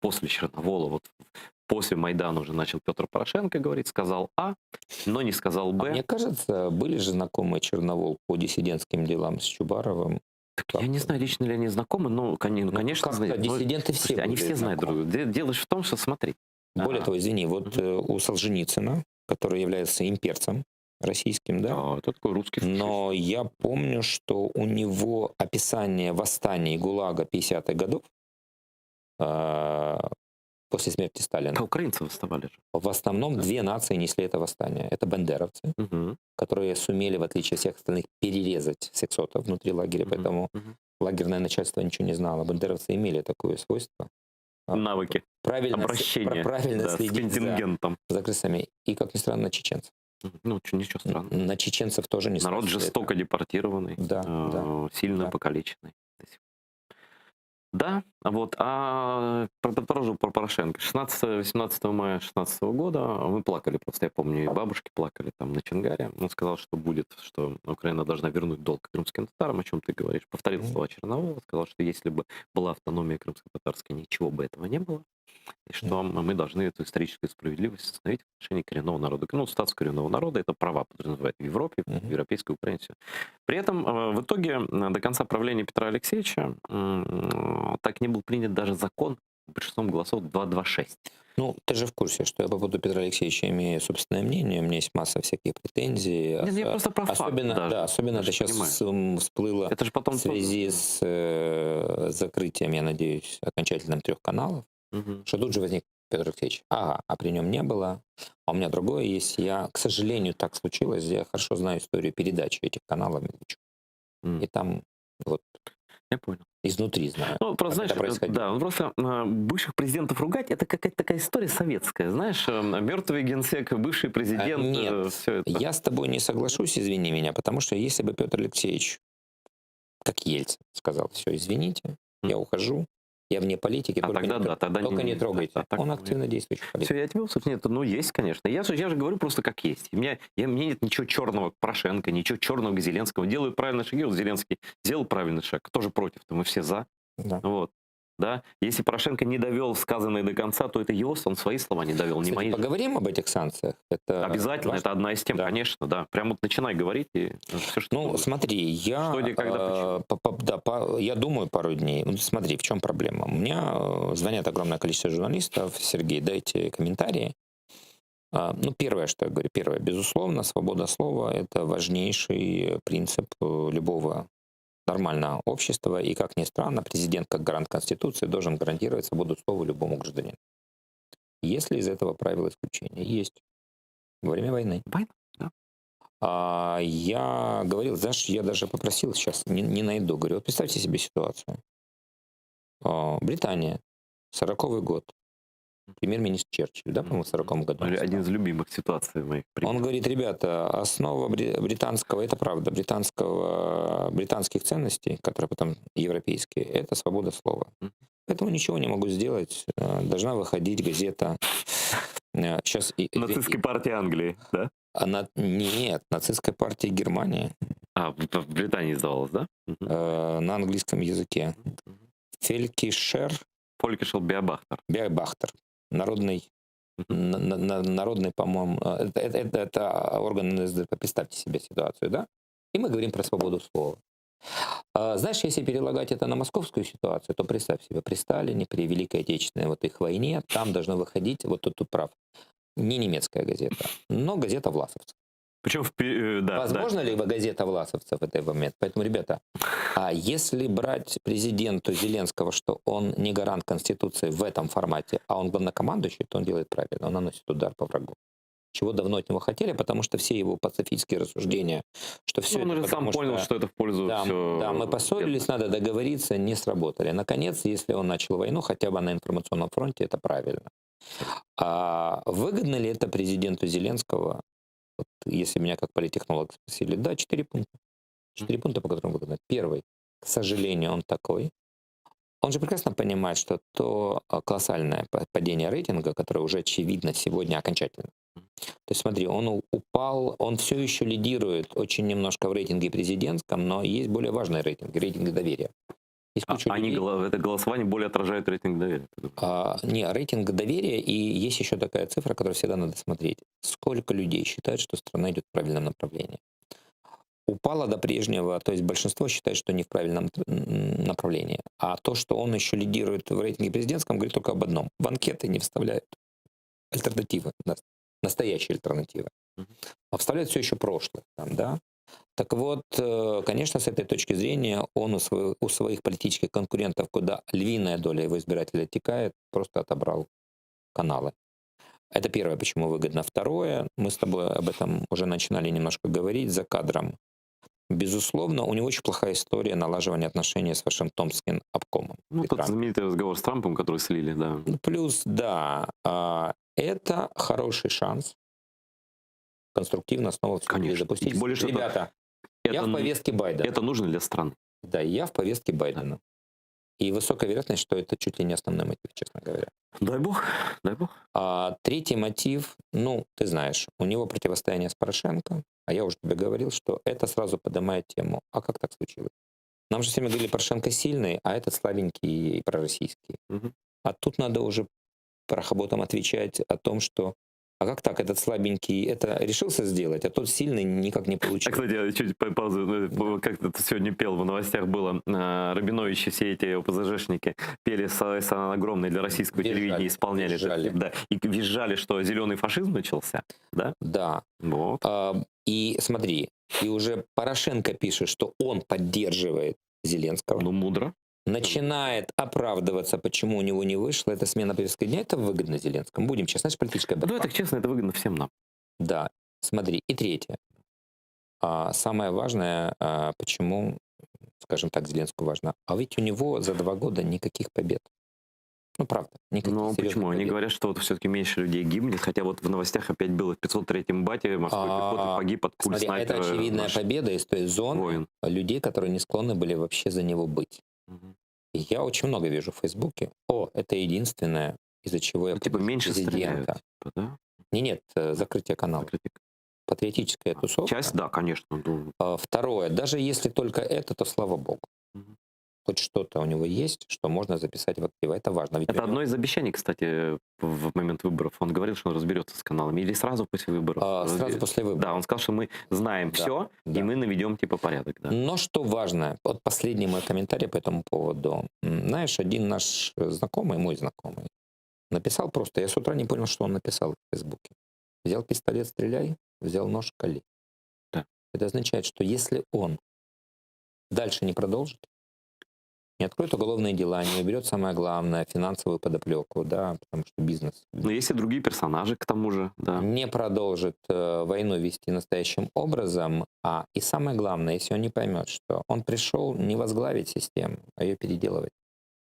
после Черновола, вот после Майдана уже начал Петр Порошенко говорить, сказал А, но не сказал Б. Мне кажется, были же знакомые Черновол по диссидентским делам с Чубаровым. Так я не знаю, лично ли они знакомы, но, конечно, как-то знают. Но, диссиденты все слушайте, они были все знают друг знакомы. друга. Дело же в том, что смотри. Более того, извини, вот у Солженицына, который является имперцем российским, да, Это такой русский фашист. но я помню, что у него описание восстания и ГУЛАГа 50-х годов после смерти Сталина. А украинцы восставали же. В основном две нации несли это восстание. Это бандеровцы, Мгм. которые сумели, в отличие от всех остальных, перерезать сексотов внутри лагеря, Мгм. поэтому Мгм. лагерное начальство ничего не знало. Бандеровцы имели такое свойство. Навыки Правильно, обращения правильно да, с следить контингентом. за крысами. И, как ни странно, чеченцев. Ну, ничего странного. На чеченцев тоже не Народ сносили жестоко это. депортированный, Да, сильно да. покалеченный. до сих пор. Да, вот, продолжу про Порошенко. 18 мая 2016 года мы плакали просто, я помню, и бабушки плакали там на Чонгаре. Он сказал, что будет, что Украина должна вернуть долг крымским татарам, о чем ты говоришь. Повторил слова Черновола, сказал, что если бы была автономия крымско-татарская, ничего бы этого не было. И что мы должны эту историческую справедливость установить в отношении коренного народа. Ну, статус коренного народа — это права подразумевает в Европе, в европейской Украине. Всё. При этом в итоге до конца правления Петра Алексеевича так не был принят даже закон большинством голосов 226. Ну, ты же в курсе, что я по поводу Петра Алексеевича имею собственное мнение, у меня есть масса всяких претензий. Нет, я просто про факт особенно, даже. да, особенно Я это же сейчас понимаю. всплыло Это же потом в связи с закрытием, я надеюсь, окончательным 3 каналов, Мгм. что тут же возник Петр Алексеевич. Ага, а при нем не было, а у меня другое есть. Я, к сожалению, так случилось, я хорошо знаю историю передачи этих каналов Медведчуку. М. И там вот Я понял. изнутри знаю. Ну, просто, как знаешь, это происходило. да, просто бывших президентов ругать — это какая-то такая история советская, знаешь, мертвый генсек, бывший президент, Нет, все это. я с тобой не соглашусь, извини меня, потому что если бы Петр Алексеевич, как Ельцин, сказал: все, извините, я ухожу, я вне политики, А только, тогда не, да, тогда только не трогайте. а так Он нет. активно действующий политик. Все, я тебя услышал. Нет, ну есть, конечно. Я же говорю просто как есть. Мне нет ничего черного к Порошенко, ничего черного к Зеленскому. Делают правильный шаг. Вот Зеленский сделал правильный шаг. Кто же против? То мы все за. Да. Вот. Да? Если Порошенко не довел сказанное до конца, то это его, он свои слова не довел, не Кстати, мои. поговорим об этих санкциях. Это Обязательно, важно. это одна из тем, Да. конечно, да. Прям вот начинай говорить, и все, что Ну, думаешь. смотри, я, Что, где, когда, я думаю пару дней. Ну, смотри, в чем проблема. У меня звонят огромное количество журналистов. Сергей, дайте комментарии. Ну, первое, что я говорю, безусловно, свобода слова — это важнейший принцип любого нормального общества. И, как ни странно, президент, как гарант Конституции, должен гарантировать свободу слова любому гражданину. Есть ли из этого правила исключения? Есть. Во время войны. Война, да. Я говорил, знаешь, я даже попросил, сейчас не найду, говорю, вот представьте себе ситуацию. Британия, 40-й год, премьер-министр Черчилль, да, по-моему, в 40-м году. Один из любимых ситуаций моих. Он говорит: ребята, основа британского, это правда, британских ценностей, которые потом европейские, это свобода слова. Поэтому ничего не могу сделать. Должна выходить газета. Сейчас Нацистской партии Англии, да? Нет, нацистской партии Германии В Британии издавалось, да? на английском языке. Фелькишер Фолькишел Биобахтер. Биобахтер. Народный Народный, по-моему, это орган НСДП, представьте себе ситуацию, да? И мы говорим про свободу слова. Знаешь, если перелагать это на московскую ситуацию, то представь себе, при Сталине, при Великой Отечественной вот их войне, там должно выходить, вот тут прав, не немецкая газета, но газета власовцев. Причем, да, Возможно ли газета власовцев в этот момент? Поэтому, ребята, а если брать президенту Зеленского, что он не гарант Конституции в этом формате, а он главнокомандующий, то он делает правильно, он наносит удар по врагу. Чего давно от него хотели, потому что все его пацифистские рассуждения, что все он это уже сам понял, что это в пользу да, всё... да, мы поссорились, надо договориться, не сработали. Наконец, если он начал войну, хотя бы на информационном фронте, это правильно. А выгодно ли это президенту Зеленского? Вот, если меня как политтехнолог спросили, да, 4 пункта. 4 пункта, по которым выгодно. Первый, к сожалению, он такой. Он же прекрасно понимает, что то колоссальное падение рейтинга, которое уже очевидно сегодня окончательно. То есть смотри, он упал, он все еще лидирует очень немножко в рейтинге президентском, но есть более важные рейтинги, рейтинги доверия. Есть куча людей. Это голосование более отражает рейтинг доверия? Не, рейтинг доверия, и есть еще такая цифра, которую всегда надо смотреть. Сколько людей считают, что страна идет в правильном направлении? Упало до прежнего, то есть большинство считает, что не в правильном направлении. А то, что он еще лидирует в рейтинге президентском, говорит только об одном. В анкеты не вставляют альтернативы, настоящие альтернативы. А вставляют все еще прошлое. Там, да? Так вот, конечно, с этой точки зрения он у своих политических конкурентов, куда львиная доля его избирателей оттекает, просто отобрал каналы. Это первое, почему выгодно. Второе, мы с тобой об этом уже начинали немножко говорить за кадром. Безусловно, у него очень плохая история налаживания отношений с Вашингтонским обкомом. Ну, тот знаменитый разговор с Трампом, который слили, да. Плюс, да, это хороший шанс конструктивно снова все запустить. Тем более, что ребята, я в повестке Байдена. Это нужно для страны. Да, я в повестке Байдена. И высокая вероятность, что это чуть ли не основной мотив, честно говоря. Дай бог, дай бог. А третий мотив, ну, ты знаешь, у него противостояние с Порошенко, а я уже тебе говорил, что это сразу поднимает тему. А как так случилось? Нам же всеми говорили, Порошенко сильный, а этот слабенький и пророссийский. А тут надо уже парохоботам отвечать о том, что а как так, этот слабенький это решился сделать, а тот сильный никак не получил. Кстати, я чуть паузу, как ты сегодня пел, в новостях было, Рабиновичи, все эти ОПЗЖшники пели «Сан огромный» для российского телевидения, исполняли. Визжали. Да, и визжали, что зеленый фашизм начался, да? Да. Вот. И смотри, и уже Порошенко пишет, что он поддерживает Зеленского. Ну, мудро. Начинает оправдываться, почему у него не вышло. Это смена повестки дня, это выгодно Зеленскому. Будем честно, это политическая борьба. Ну, это честно, это выгодно всем нам. Да, смотри. И третье. Самое важное, почему, скажем так, Зеленскому важно. А ведь у него за 2 года никаких побед. Ну, правда. Ну, почему? Они говорят, что вот все-таки меньше людей гибнет, хотя вот в новостях опять было в 503-м бате морской пехоты погиб от пуль снайпера. Это очевидная победа из той зоны людей, которые не склонны были вообще за него быть. И я очень много вижу в Фейсбуке. Это единственное, из-за чего я типа меньше стреляют, типа, да? Нет, закрытие канала. Патриотическая тусовка. Часть, да, конечно. Второе, даже если только это, то слава богу. Хоть что-то у него есть, что можно записать в активы. Это важно. Ведь это одно из обещаний, кстати, в момент выборов. Он говорил, что он разберется с каналами. Или сразу после выборов? Сразу после выборов. Да, он сказал, что мы знаем все, и мы наведем типа порядок. Да. Но что важно, вот последний мой комментарий по этому поводу. Знаешь, один наш знакомый, мой знакомый, написал просто, я с утра не понял, что он написал в Фейсбуке. Взял пистолет, стреляй, взял нож, кали. Да. Это означает, что если он дальше не продолжит, не откроет уголовные дела, не уберет самое главное, финансовую подоплеку, да, потому что бизнес. Но есть и другие персонажи, к тому же, да. Не продолжит войну вести настоящим образом, и самое главное, если он не поймет, что он пришел не возглавить систему, а ее переделывать.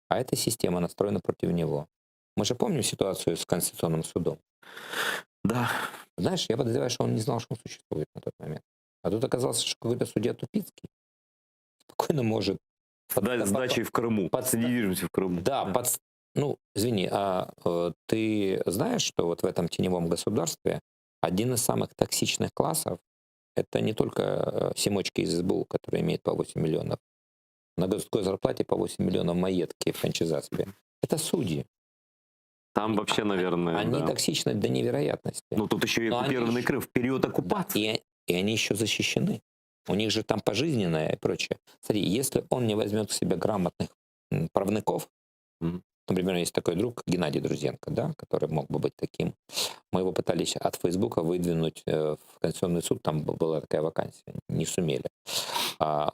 А эта система настроена против него. Мы же помним ситуацию с Конституционным судом. Да. Знаешь, я подозреваю, что он не знал, что он существует на тот момент. А тут оказалось, что какой-то судья Тупицкий спокойно может с дачей в Крыму, с недвижимостью в Крыму. Да, ну, извини, ты знаешь, что вот в этом теневом государстве один из самых токсичных классов — это не только семочки из СБУ, которые имеют по 8 миллионов, на годовой зарплате по 8 миллионов маетки в Ханчизаспе. Это судьи. Там вообще, наверное, Они да. токсичны до невероятности. Ну, тут еще и Но они оккупированный еще- Крым в период оккупации. И они еще защищены. У них же там пожизненное и прочее. Смотри, если он не возьмет к себе грамотных правников, Мгм. например, есть такой друг Геннадий Друзенко, да, который мог бы быть таким. Мы его пытались от Фейсбука выдвинуть в Конституционный суд, там была такая вакансия, не сумели.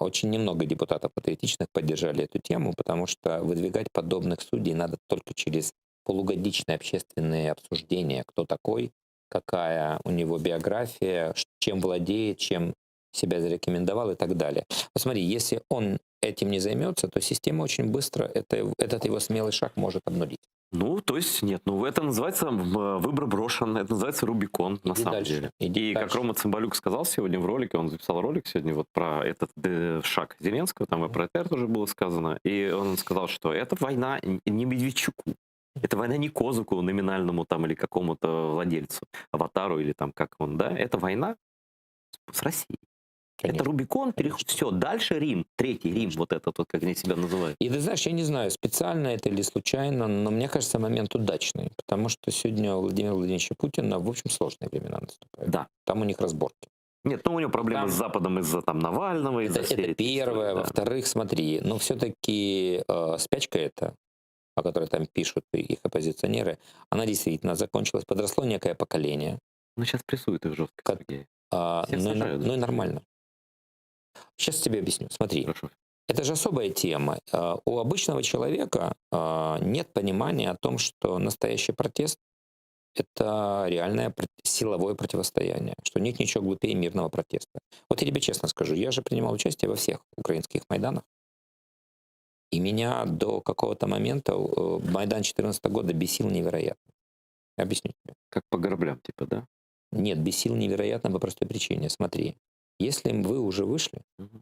Очень немного депутатов патриотичных поддержали эту тему, потому что выдвигать подобных судей надо только через полугодичные общественные обсуждения, кто такой, какая у него биография, чем владеет, чем себя зарекомендовал и так далее. Посмотри, если он этим не займется, то система очень быстро этот его смелый шаг может обнулить. Ну, то есть, нет, ну, это называется выбор брошен, это называется Рубикон, на Иди самом дальше, деле. иди И как дальше. Рома Цымбалюк сказал сегодня в ролике, он записал ролик сегодня вот про этот шаг Зеленского, там и про ЭТР тоже было сказано, и он сказал, что это война не Медведчуку, это война не Козыку номинальному там или какому-то владельцу, аватару или там как он, да, это война с Россией. Конечно. Это Рубикон, все, дальше Рим, третий Рим, вот этот вот, как они себя называют. И ты знаешь, я не знаю, специально это или случайно, но мне кажется, момент удачный, потому что сегодня у Владимира Владимировича Путина, в общем, сложные времена наступают. Да. Там у них разборки. Нет, ну у него проблемы Там- с Западом из-за там Навального, из-за всей Это этой первое. истории, да. Во-вторых, смотри, но все-таки спячка эта, о которой там пишут их оппозиционеры, она действительно закончилась. Подросло некое поколение. Ну, сейчас прессуют их жестко, Как- Сергей. Ну, Всех сажают, ну и да. нормально. Сейчас тебе объясню. Смотри. Хорошо. Это же особая тема. У обычного человека нет понимания о том, что настоящий протест — это реальное силовое противостояние, что нет ничего глупее мирного протеста. Вот я тебе честно скажу, я же принимал участие во всех украинских майданах, и меня до какого-то момента Майдан 2014 года бесил невероятно. Я объясню тебе. Как по граблям, типа, да? Нет, бесил невероятно по простой причине. Смотри, если вы уже вышли, Мгм.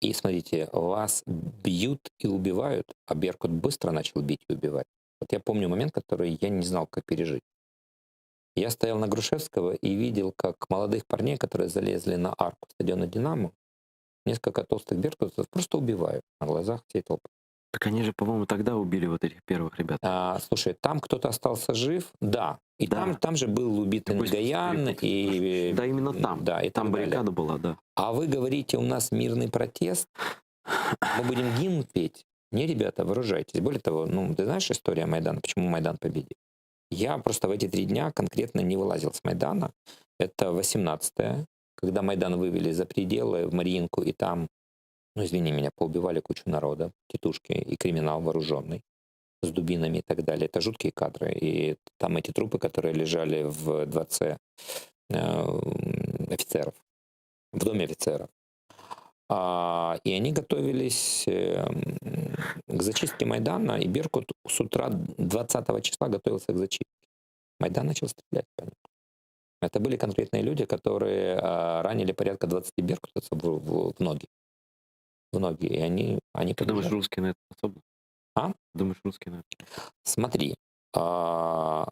и смотрите, вас бьют и убивают, а Беркут быстро начал бить и убивать. Вот я помню момент, который я не знал, как пережить. Я стоял на Грушевского и видел, как молодых парней, которые залезли на арку стадиона «Динамо», несколько толстых беркутов просто убивают на глазах всей толпы. Так они же, по-моему, тогда убили вот этих первых ребят. Слушай, там кто-то остался жив, да. И Да. там же был убит Такой Нгаян, перепутал. и... Да, именно там. Да, и Там так далее. баррикада была, да. А вы говорите, у нас мирный протест, мы будем гимн петь. Не, ребята, вооружайтесь. Более того, ну, ты знаешь историю Майдана, почему Майдан победил? Я просто в эти 3 дня конкретно не вылазил с Майдана. Это 18-е, когда Майдан вывели за пределы в Мариинку, и там, ну, извини меня, поубивали кучу народа, тетушки и криминал вооруженный с дубинами и так далее. Это жуткие кадры. И там эти трупы, которые лежали в дворце офицеров, в доме офицеров. И они готовились к зачистке Майдана, и Беркут с утра 20 числа готовился к зачистке. Майдан начал стрелять по ним. Это были конкретные люди, которые ранили порядка 20 беркутовцев в ноги. В ноги. И они Ты думаешь, побежали. русские на это способны? А? Думаешь, русские на это? Смотри, в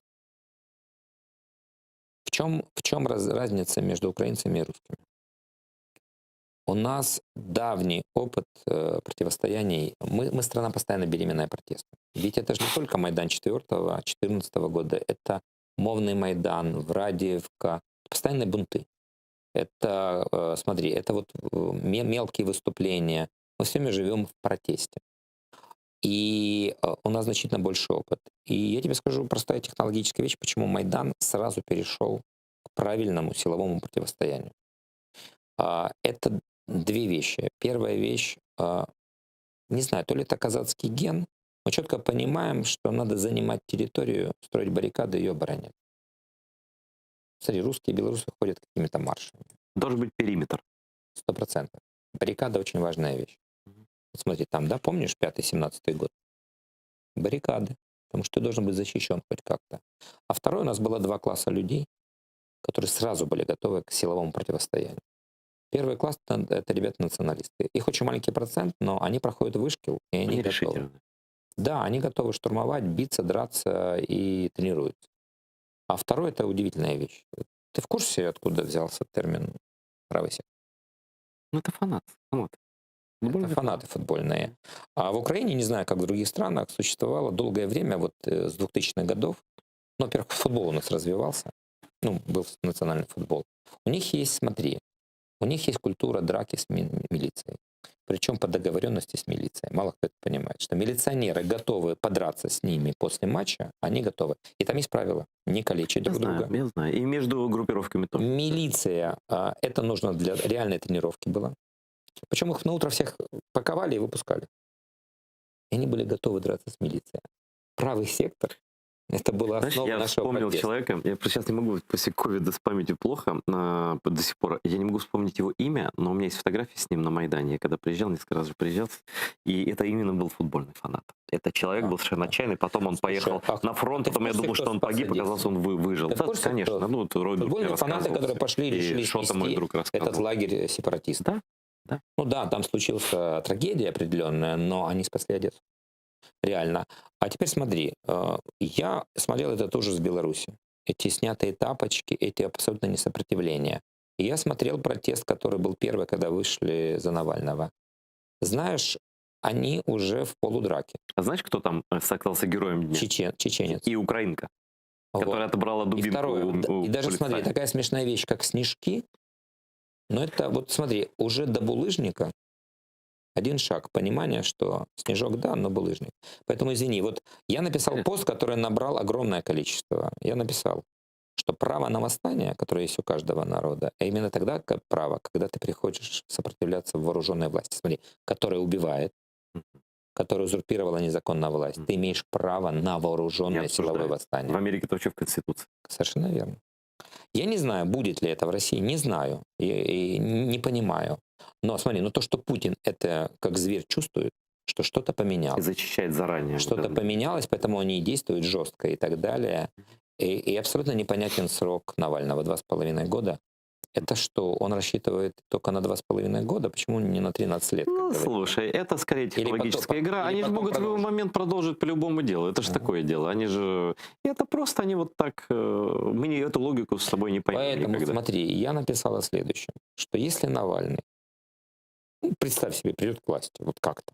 чем разница между украинцами и русскими? У нас давний опыт противостояний. Мы страна постоянно беременная протестом. Ведь это же не только Майдан 2014 года, это Мовный Майдан, Врадиевка, постоянные бунты. Это, смотри, это вот мелкие выступления. Мы все время живем в протесте. И у нас значительно больше опыт. И я тебе скажу простая технологическая вещь, почему Майдан сразу перешел к правильному силовому противостоянию. Это 2 вещи. Первая вещь, не знаю, то ли это казацкий ген, мы четко понимаем, что надо занимать территорию, строить баррикады и ее оборонять. Смотри, русские и белорусы ходят какими-то маршами. Должен быть периметр. 100%. Баррикада очень важная вещь. Вот смотри, там, да, помнишь 5-17 год? Баррикады. Потому что ты должен быть защищен хоть как-то. А второе, у нас было 2 класса людей, которые сразу были готовы к силовому противостоянию. Первый класс — это ребята-националисты. Их очень маленький процент, но они проходят вышкил, и они Они готовы. решительны. Да, они готовы штурмовать, биться, драться и тренируются. А второе — это удивительная вещь. Ты в курсе, откуда взялся термин «правый сектор»? Ну, это фанат. Вот. Футбольный Это фанаты футбольные. А в Украине, не знаю, как в других странах, существовало долгое время, вот с 2000-х годов, ну, во-первых, футбол у нас развивался, ну, был национальный футбол. У них есть, смотри, у них есть культура драки с милицией. Причем по договоренности с милицией. Мало кто это понимает, что милиционеры готовы подраться с ними после матча, они готовы. И там есть правила: не калечить друг друга. Я знаю. И между группировками тоже. Милиция, это нужно для реальной тренировки было. Причем их на утро всех паковали и выпускали. И они были готовы драться с милицией. Правый сектор — это была Знаешь, основа я нашего вспомнил протеста. человека, я просто сейчас не могу, после ковида с памятью плохо, до сих пор, я не могу вспомнить его имя, но у меня есть фотографии с ним на Майдане, я когда приезжал, несколько раз же приезжал, и это именно был футбольный фанат. Это человек был совершенно отчаянный, потом он поехал на фронт, ты в потом я курсе, думал, кто что он погиб, спас оказалось, он выжил. Ты в Да, курсе, конечно, кто? ну, вот Рой друг мне Футбольные фанаты, рассказывал. которые пошли и решили И что-то мой снести друг рассказывал. этот лагерь сепаратистов. Да, да. Ну да, там случилась трагедия определенная, но они спасли Одессу. Реально. А теперь смотри, я смотрел это тоже с Беларуси. Эти снятые тапочки, эти абсолютно несопротивление. И я смотрел протест, который был первый, когда вышли за Навального. Знаешь, они уже в полудраке. А знаешь, кто там оказался героем дня? Чеченец. И украинка, которая отобрала И дубинку второе, у и даже полицая. смотри, такая смешная вещь, как снежки, но это вот смотри, уже до булыжника один шаг понимания, что снежок да, но булыжник. Поэтому извини, вот я написал пост, который набрал огромное количество. Я написал, что право на восстание, которое есть у каждого народа, а именно тогда как право, когда ты приходишь сопротивляться вооруженной власти, смотри, которая убивает, которая узурпировала незаконно власть. Ты имеешь право на вооруженное силовое восстание. В Америке это вообще в Конституции. Совершенно верно. Я не знаю, будет ли это в России, не знаю, и не понимаю. Но смотри, ну то, что Путин это как зверь чувствует, что что-то И поменялось. зачищает заранее. Что-то поменялось, поэтому они и действуют жестко и так далее. И абсолютно непонятен срок Навального, 2,5 года. Это что, он рассчитывает только на 2,5 года? Почему не на 13 лет? как Ну, говорят? слушай, это скорее технологическая игра. или Они же потом могут в любой продолжить. момент продолжить по любому делу. Это же такое дело. Они же... Это просто они вот так... Мы не эту логику с собой не поймем Поэтому никогда. смотри, я написал о следующем, что если Навальный, ну, представь себе, придет к власти, вот как-то,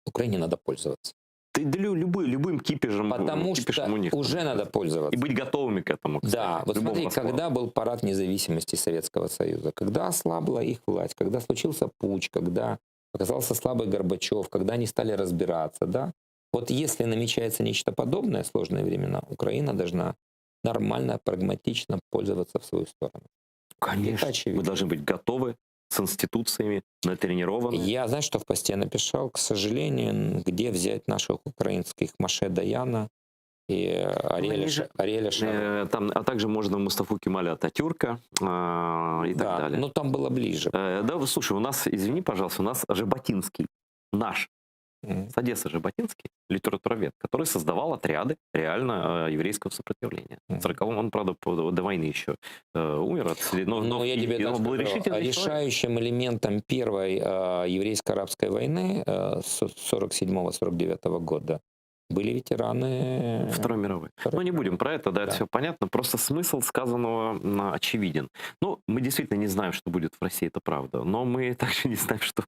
Украине надо пользоваться. Ты любым кипишем, Потому что кипишем у них. уже надо пользоваться. И быть готовыми к этому, кстати, Да, к вот любому смотри, раскладу. когда был парад независимости Советского Союза, когда ослабла их власть, когда случился путч, когда оказался слабый Горбачев, когда они стали разбираться, да, вот если намечается нечто подобное в сложные времена, Украина должна нормально, прагматично пользоваться в свою сторону. Конечно, Это очевидно. мы должны быть готовы с институциями, натренированы. Я, знаешь, что в посте написал? К сожалению, где взять наших украинских Маше Даяна и Ариэля Шарона? Там, а также можно Мустафу Кемаля Ататюрка и так далее. Но там было ближе. Да, слушай, у нас, извини, пожалуйста, у нас Жаботинский, наш, Мгм. с Одессы Жаботинский, литературовед, который создавал отряды реально еврейского сопротивления. В 40-м он, правда, до войны еще умер. Но я тебе так он был скажу, решительный человек. решающим элементом первой еврейско-арабской войны с 47-49 года были ветераны Второй мировой. Второй Ну, не будем про это, да, это Да. все понятно. Просто смысл сказанного очевиден. Ну, мы действительно не знаем, что будет в России, это правда. Но мы также не знаем, что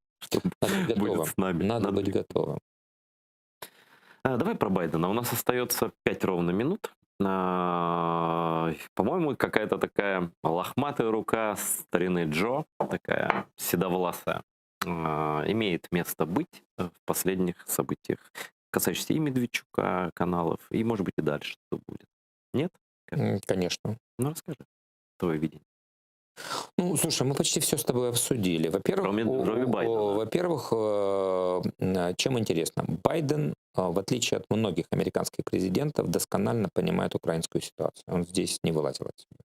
Надо быть будет готовым. с нами. Надо быть готовым. Давай про Байдена. У нас остается 5 ровно минут. По-моему, какая-то такая лохматая рука старины Джо, такая седовласая, имеет место быть в последних событиях, касающихся и Медведчука, каналов, и, может быть, и дальше что будет. Нет? Конечно. Ну, расскажи твое видение. Ну, слушай, мы почти все с тобой обсудили. Во-первых, Кроме Байдена. во-первых, чем интересно, Байден, в отличие от многих американских президентов, досконально понимает украинскую ситуацию. Он здесь не вылазил отсюда.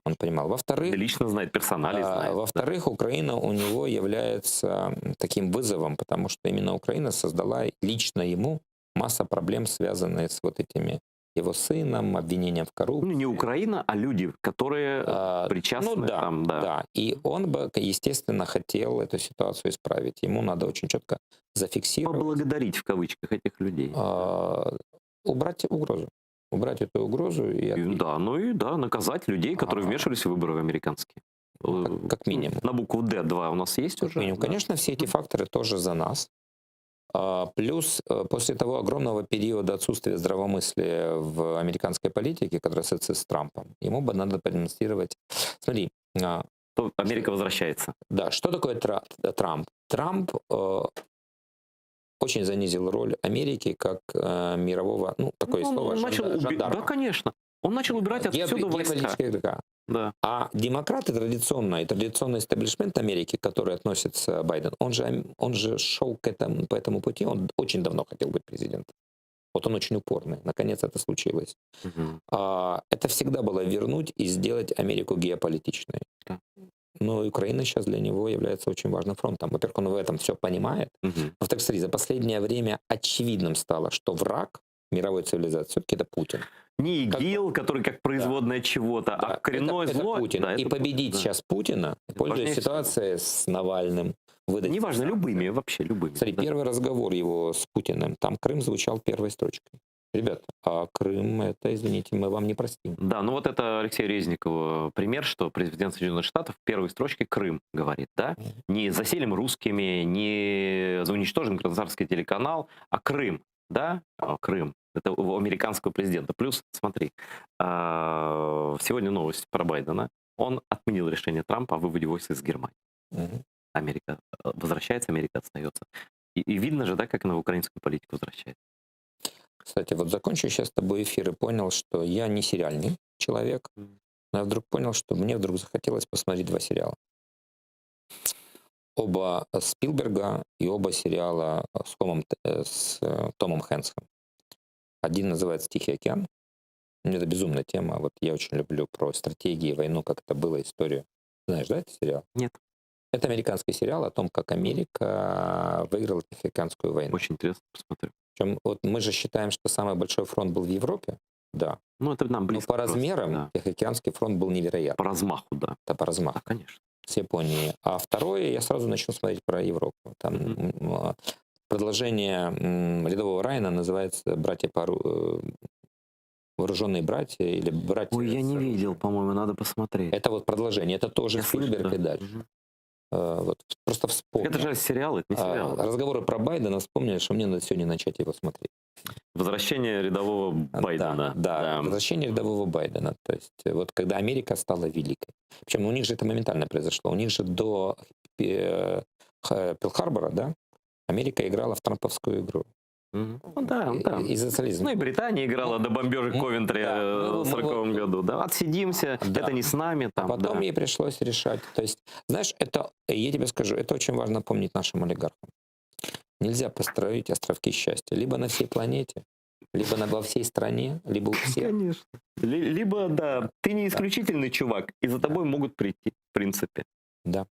Он понимал. Во-вторых, Лично знает, персонально знает. во-вторых, Украина у него является таким вызовом, потому что именно Украина создала лично ему масса проблем, связанные с вот этими его сыном, обвинением в коррупции. Ну, не Украина, а люди, которые причастны Ну да, там, да. да. И он бы, естественно, хотел эту ситуацию исправить. Ему надо очень четко зафиксировать. Поблагодарить в кавычках этих людей. Убрать угрозу. Убрать эту угрозу. И Да, ну и да, наказать людей, которые вмешивались в выборы американские. Как минимум. На букву «Д» у нас есть уже? Минимум. Да. Конечно, все эти факторы тоже за нас. Плюс после того огромного периода отсутствия здравомыслия в американской политике, который ассоциируется с Трампом, ему бы надо продемонстрировать... Смотри, То Америка возвращается. да, что такое Трамп? Трамп очень занизил роль Америки как мирового, такое Он слово, начал жандарма. Да, конечно. Он начал убирать отсюда войска. Геополитических игрока. Да. А демократы традиционный истеблишмент Америки, который относится к Байдену, он же шел по этому пути, он очень давно хотел быть президентом. Вот он очень упорный. Наконец это случилось. Мгм. Это всегда было вернуть и сделать Америку геополитичной. Да. Но Украина сейчас для него является очень важным фронтом. Во-первых, он в этом все понимает. Мгм. Во-вторых, смотри, за последнее время очевидным стало, что враг мировой цивилизации все-таки это Путин. Не ИГИЛ, который как производное чего-то, а Да, коренное это зло. Путин. Да, И это победить да. сейчас Путина, пользуясь важнее ситуацией с Навальным, выдать... Неважно, любыми, вообще любыми. Смотри, Да. первый разговор его с Путиным, там Крым звучал первой строчкой. Ребята, а Крым, это, извините, мы вам не простим. Да, ну вот это Алексей Резников пример, что президент Соединенных Штатов в первой строчке Крым говорит, да? Не заселим русскими, не уничтожим красноярский телеканал, а Крым, да? Крым. Это у американского президента. Плюс, смотри, сегодня новость про Байдена. Он отменил решение Трампа о выводе войск из Германии. Мгм. Америка возвращается, Америка остается. И видно же, да, как она в украинскую политику возвращается. Кстати, вот закончу сейчас с тобой эфир и понял, что я не сериальный человек, но я вдруг понял, что мне вдруг захотелось посмотреть 2 сериала. Оба Спилберга и оба сериала с Томом Хэнксом. Один называется «Тихий океан». Мне это безумная тема. Вот я очень люблю про стратегии, войну, как это было, историю. Знаешь, да, этот сериал? Нет. Это американский сериал о том, как Америка выиграла Тихоокеанскую войну. Очень интересно, посмотрю. Причем вот мы же считаем, что самый большой фронт был в Европе. Да. Ну, это нам Но близко. по просто, размерам да. Тихоокеанский фронт был невероятный. По размаху, да. Это по размаху. Да, конечно. С Японии. А второе, я сразу начну смотреть про Европу. Там продолжение Рядового Райана называется «Вооруженные братья» или «Братья». Ой, я не видел, по-моему, надо посмотреть. Это вот продолжение. Это тоже Я слышу, Спилберг да. и дальше. Мгм. Вот просто вспомнил. Это же сериал, это не сериал. Разговоры про Байдена вспомнили, что мне надо сегодня начать его смотреть. Возвращение рядового Байдена. Да, возвращение рядового Байдена. То есть вот когда Америка стала великой. Причем у них же это моментально произошло. У них же до Перл-Харбора, да, Америка играла в трамповскую игру. Мгм. Ну, да, да. И социализм. Ну и Британия играла до бомбежек Ковентри в 40-м году. Да, отсидимся, Да. это не с нами. Там, Потом да. ей пришлось решать. То есть, знаешь, это, я тебе скажу, это очень важно помнить нашим олигархам. Нельзя построить островки счастья. Либо на всей планете, либо во всей стране, либо у всех. Конечно. Либо, да, ты не исключительный чувак, и за тобой могут прийти, в принципе. Да.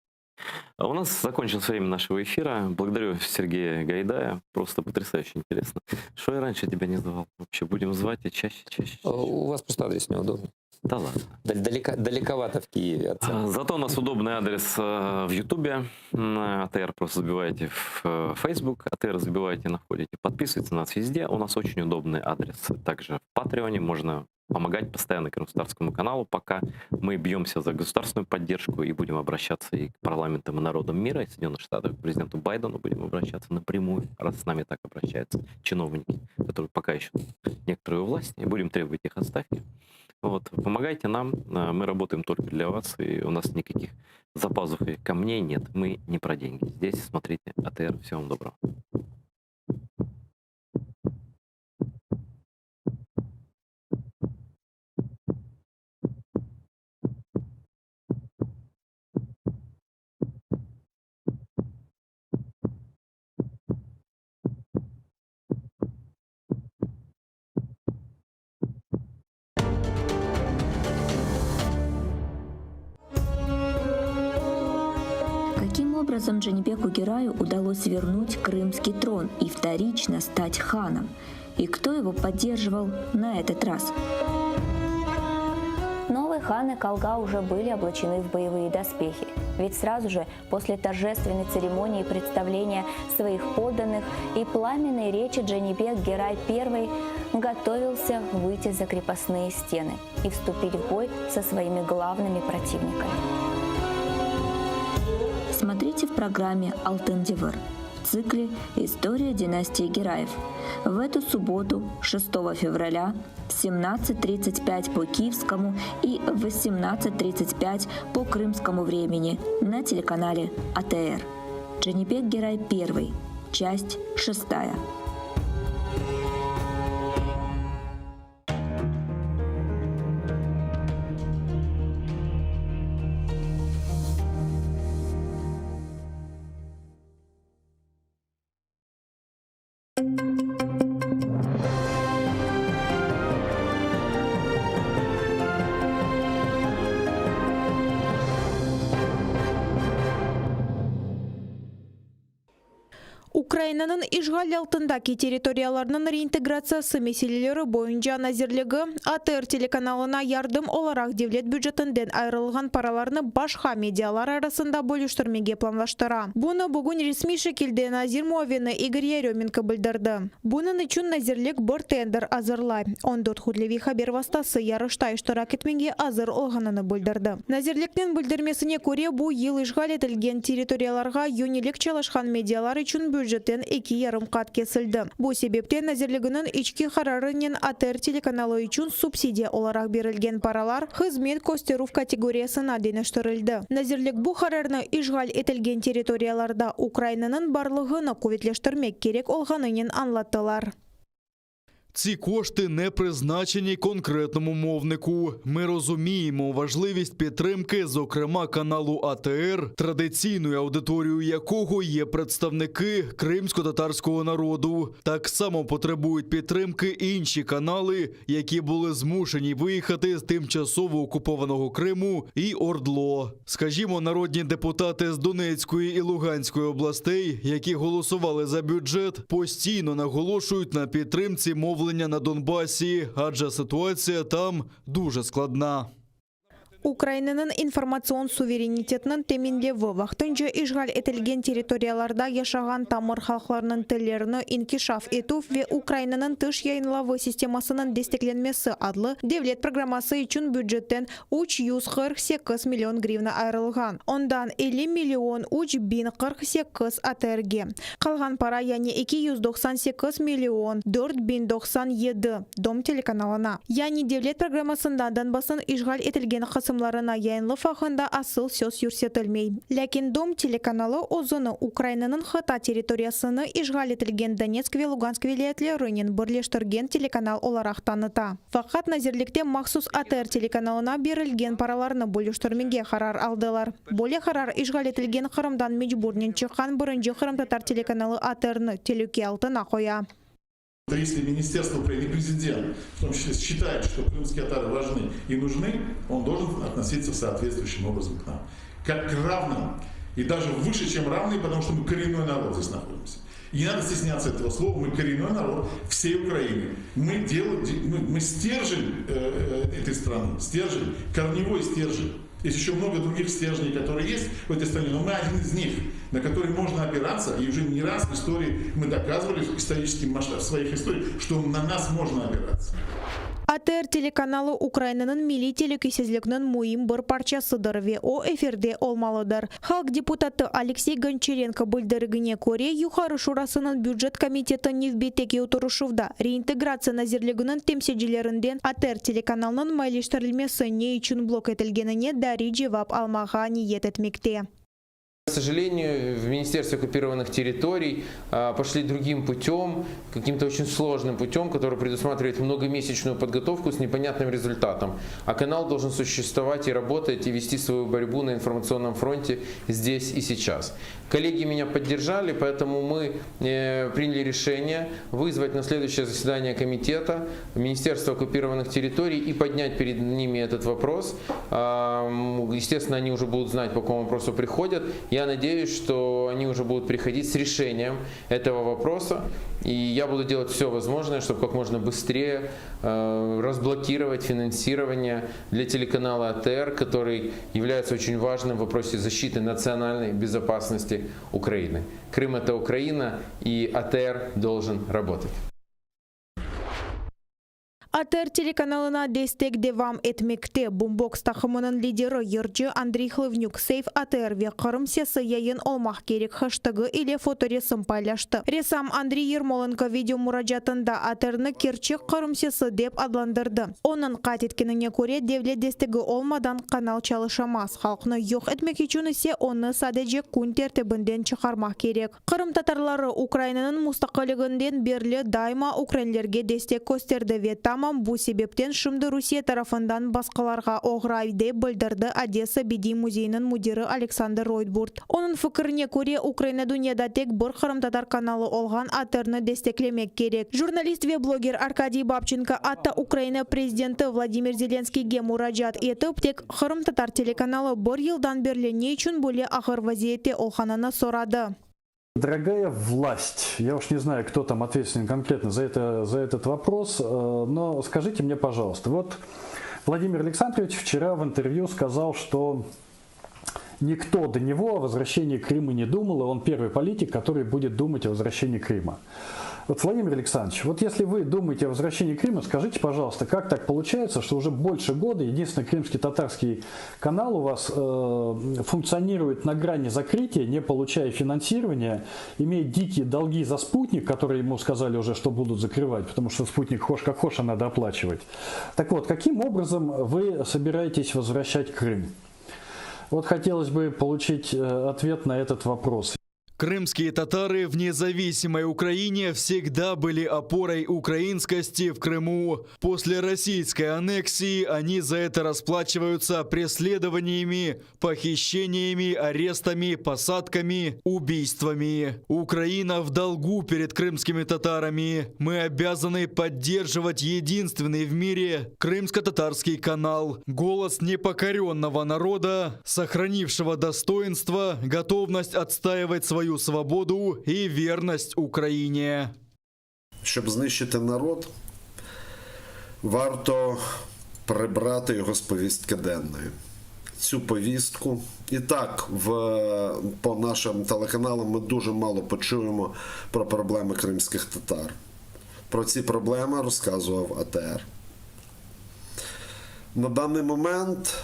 У нас закончилось время нашего эфира. Благодарю Сергея Гайдая. Просто потрясающе интересно. Что я раньше тебя не звал? Вообще будем звать и чаще. У вас просто адрес неудобный. Да ладно. Далековато в Киеве от центра. Зато у нас удобный адрес в Ютубе. АТР просто забиваете в Facebook, АТР забиваете, находите. Подписывайтесь на нас везде. У нас очень удобный адрес. Также в Патреоне можно помогать постоянно Крымстарскому каналу, пока мы бьемся за государственную поддержку и будем обращаться и к парламентам и народам мира, и Соединенных Штатов, к президенту Байдену будем обращаться напрямую, раз с нами так обращаются чиновники, которые пока еще некоторые у власти, и будем требовать их отставки. Вот, помогайте нам, мы работаем только для вас, и у нас никаких за пазухой камней нет, мы не про деньги. Здесь смотрите АТР, всего вам доброго. Каким образом Джанибеку Гераю удалось вернуть крымский трон и вторично стать ханом? И кто его поддерживал на этот раз? Новые ханы Калга уже были облачены в боевые доспехи. Ведь сразу же после торжественной церемонии представления своих подданных и пламенной речи Джанибек Герай I готовился выйти за крепостные стены и вступить в бой со своими главными противниками. смотрите в программе «Алтын-Девыр» в цикле «История династии Гераев» в эту субботу, 6 февраля, в 17:35 по киевскому и в 18:35 по крымскому времени на телеканале АТР. Джанибек Герай I, часть 6. Украинаның ишгал алтындагы территорияларның реинтеграциясы мәселелері бойынша назирлігі АТР телеканалына ярдым оларақ девлет бюджетінден айрылған параларны башқа медиалар арасында бөліштірмеге планлаштыра. Бұны бүгін ресми шекілде Назир Муавины Игорь Еременко білдірді. Бұның үшін назирлік бір тендер азырлай. 14 худлеви хабер вастасы ярышта иштирак етменге азыр олғанını білдірді. Назирліктен білдірмесіне көре бұл ел ишгал етілген территорияларға юнилік чалышқан медиалар үшін бюджеттен 2,5 қат кесілді. Бұл себептен назирлігінің ички қарарынен АТР телеканалы үшін субсидия оларақ берілген паралар хызмет көстеру категориясына денештірілді. Назирлік бұл қарарны ишгал етілген территорияларда Украинаның барлығыны көветлештірмек керек олғанынен анлаттылар. Ці кошти не призначені конкретному мовнику. Ми розуміємо важливість підтримки, зокрема каналу АТР, традиційною аудиторією якого є представники кримсько-татарського народу. Так само потребують підтримки інші канали, які були змушені виїхати з тимчасово окупованого Криму і ОРДЛО. Скажімо, народні депутати з Донецької і Луганської областей, які голосували за бюджет, постійно наголошують на підтримці мовлення на Донбасі, адже ситуація там дуже складна. Украинаның информацион суверенитетінің теменлеуі вақтынша ишгал етілген территорияларда яшаған тамыр халқларының тілеріні инкишаф ету ве Украинаның тыш яйынлавы системасының дестекленмесі адлы девлет программасы үшін бюджеттен 348 миллион гривна айрылған. Ондан 50 миллион 3048 АТРге. Қалған пара яны 298 миллион 4097 Дом телеканалына. Яны девлет программасында Донбассын ишгал етілген қысымларына яйынлы фақында асыл сөз юрсетілмей. Ләкин Дом телеканалы озыны Украинаның хыта территориясыны ишгал етілген Донецк ве Луганск вилаятлерінен бірлештірген телеканал оларақ таныта. Фақат назирлікте махсус АТР телеканалына берілген параларны бөліштірмеге қарар алдылар. Более қарар ишгал етілген Қырымдан мечбурнен шыққан бірінші Қырым татар телеканалы АТРны телеке алтына қоя. Если министерство и президент в том числе считает, что крымские татары важны и нужны, он должен относиться соответствующим образом к нам. Как к равным. И даже выше, чем равные, потому что мы коренной народ здесь находимся. И не надо стесняться этого слова. Мы коренной народ всей Украины. Мы стержень этой страны. Стержень, корневой стержень. Есть еще много других стержней, которые есть в этой стране, но мы один из них, на который можно опираться, и уже не раз в истории мы доказывали в историческим масштабе своих историй, что на нас можно опираться. АТР телеканалы Украинаның милли телекесезлігінің мойым бір парчасыдыр ве о эфирде олмалыдыр. Халық депутаты Алексей Гончаренко білдірігіне көре юхары шурасының бюджет комитеті невбетеке отырышывда реинтеграция назирлігінің темседжілерінден АТР телеканалының майлештірілмесі не үшін блок етілгеніне дәри жевап алмаға ниет етмекте. К сожалению, в Министерстве оккупированных территорий пошли другим путем, каким-то очень сложным путем, который предусматривает многомесячную подготовку с непонятным результатом. А канал должен существовать и работать, и вести свою борьбу на информационном фронте здесь и сейчас. Коллеги меня поддержали, поэтому мы приняли решение вызвать на следующее заседание комитета Министерства оккупированных территорий и поднять перед ними этот вопрос. Естественно, они уже будут знать, по какому вопросу приходят. Я надеюсь, что они уже будут приходить с решением этого вопроса, и я буду делать все возможное, чтобы как можно быстрее разблокировать финансирование для телеканала АТР, который является очень важным в вопросе защиты национальной безопасности Украины. Крым – это Украина, и АТР должен работать. АТР телеканалына дестек девам этмекте. Бумбокс тахымының лидері Ерджи Андрей Хлывнюк сейф АТР ве Қырым сесі яйын олмақ керек хэштегі или фоторесім пайлашты. Ресам Андрей Ермоленко видео мұражатында АТРны Керчек Қырым сесі деп адландырды. Оның қат еткеніне көре девле дестегі олмадан канал чалышамас. Халқны йоқ этмек ечун есе оны садеже күн тәртібінден шығармақ керек. Қырым татарлары Украинаның мұстақылығынден берлі дайма украинлерге дестек көстерді ве бу себептен шымды Русия тарафындан басқаларға оғрайды білдірді Одесса Беди музейінің мудирі Александр Ройтбурт. Оның фікіріне көре Украина дүнияда тек бір Қырым татар каналы олған АТРны дестеклемек керек. Журналист ве блогер Аркадий Бабченко атта Украина президенті Владимир Зеленскийге мұражат етіп, тек Қырым татар телеканалы бір елдан берлі не үшін бөле ақыр вазиетте олғананы сорады. Дорогая власть, я уж не знаю, кто там ответственен конкретно за этот вопрос, но скажите мне, пожалуйста, вот Владимир Александрович вчера в интервью сказал, что никто до него о возвращении Крыма не думал, и он первый политик, который будет думать о возвращении Крыма. Вот, Владимир Александрович, вот если вы думаете о возвращении Крыма, скажите, пожалуйста, как так получается, что уже больше года единственный крымский татарский канал у вас функционирует на грани закрытия, не получая финансирования, имеет дикие долги за спутник, которые ему сказали уже, что будут закрывать, потому что спутник хошь как хошь, а надо оплачивать. Так вот, каким образом вы собираетесь возвращать Крым? Вот хотелось бы получить ответ на этот вопрос. Крымские татары в независимой Украине всегда были опорой украинскости в Крыму. После российской аннексии они за это расплачиваются преследованиями, похищениями, арестами, посадками, убийствами. Украина в долгу перед крымскими татарами. Мы обязаны поддерживать единственный в мире крымско-татарский канал. Голос непокоренного народа, сохранившего достоинство, готовность отстаивать свою свободу і вірність Україні. Щоб знищити народ, варто прибрати його з повістки денної. Цю повістку. І так, по нашим телеканалам ми дуже мало почуємо про проблеми кримських татар. Про ці проблеми розказував АТР. На даний момент,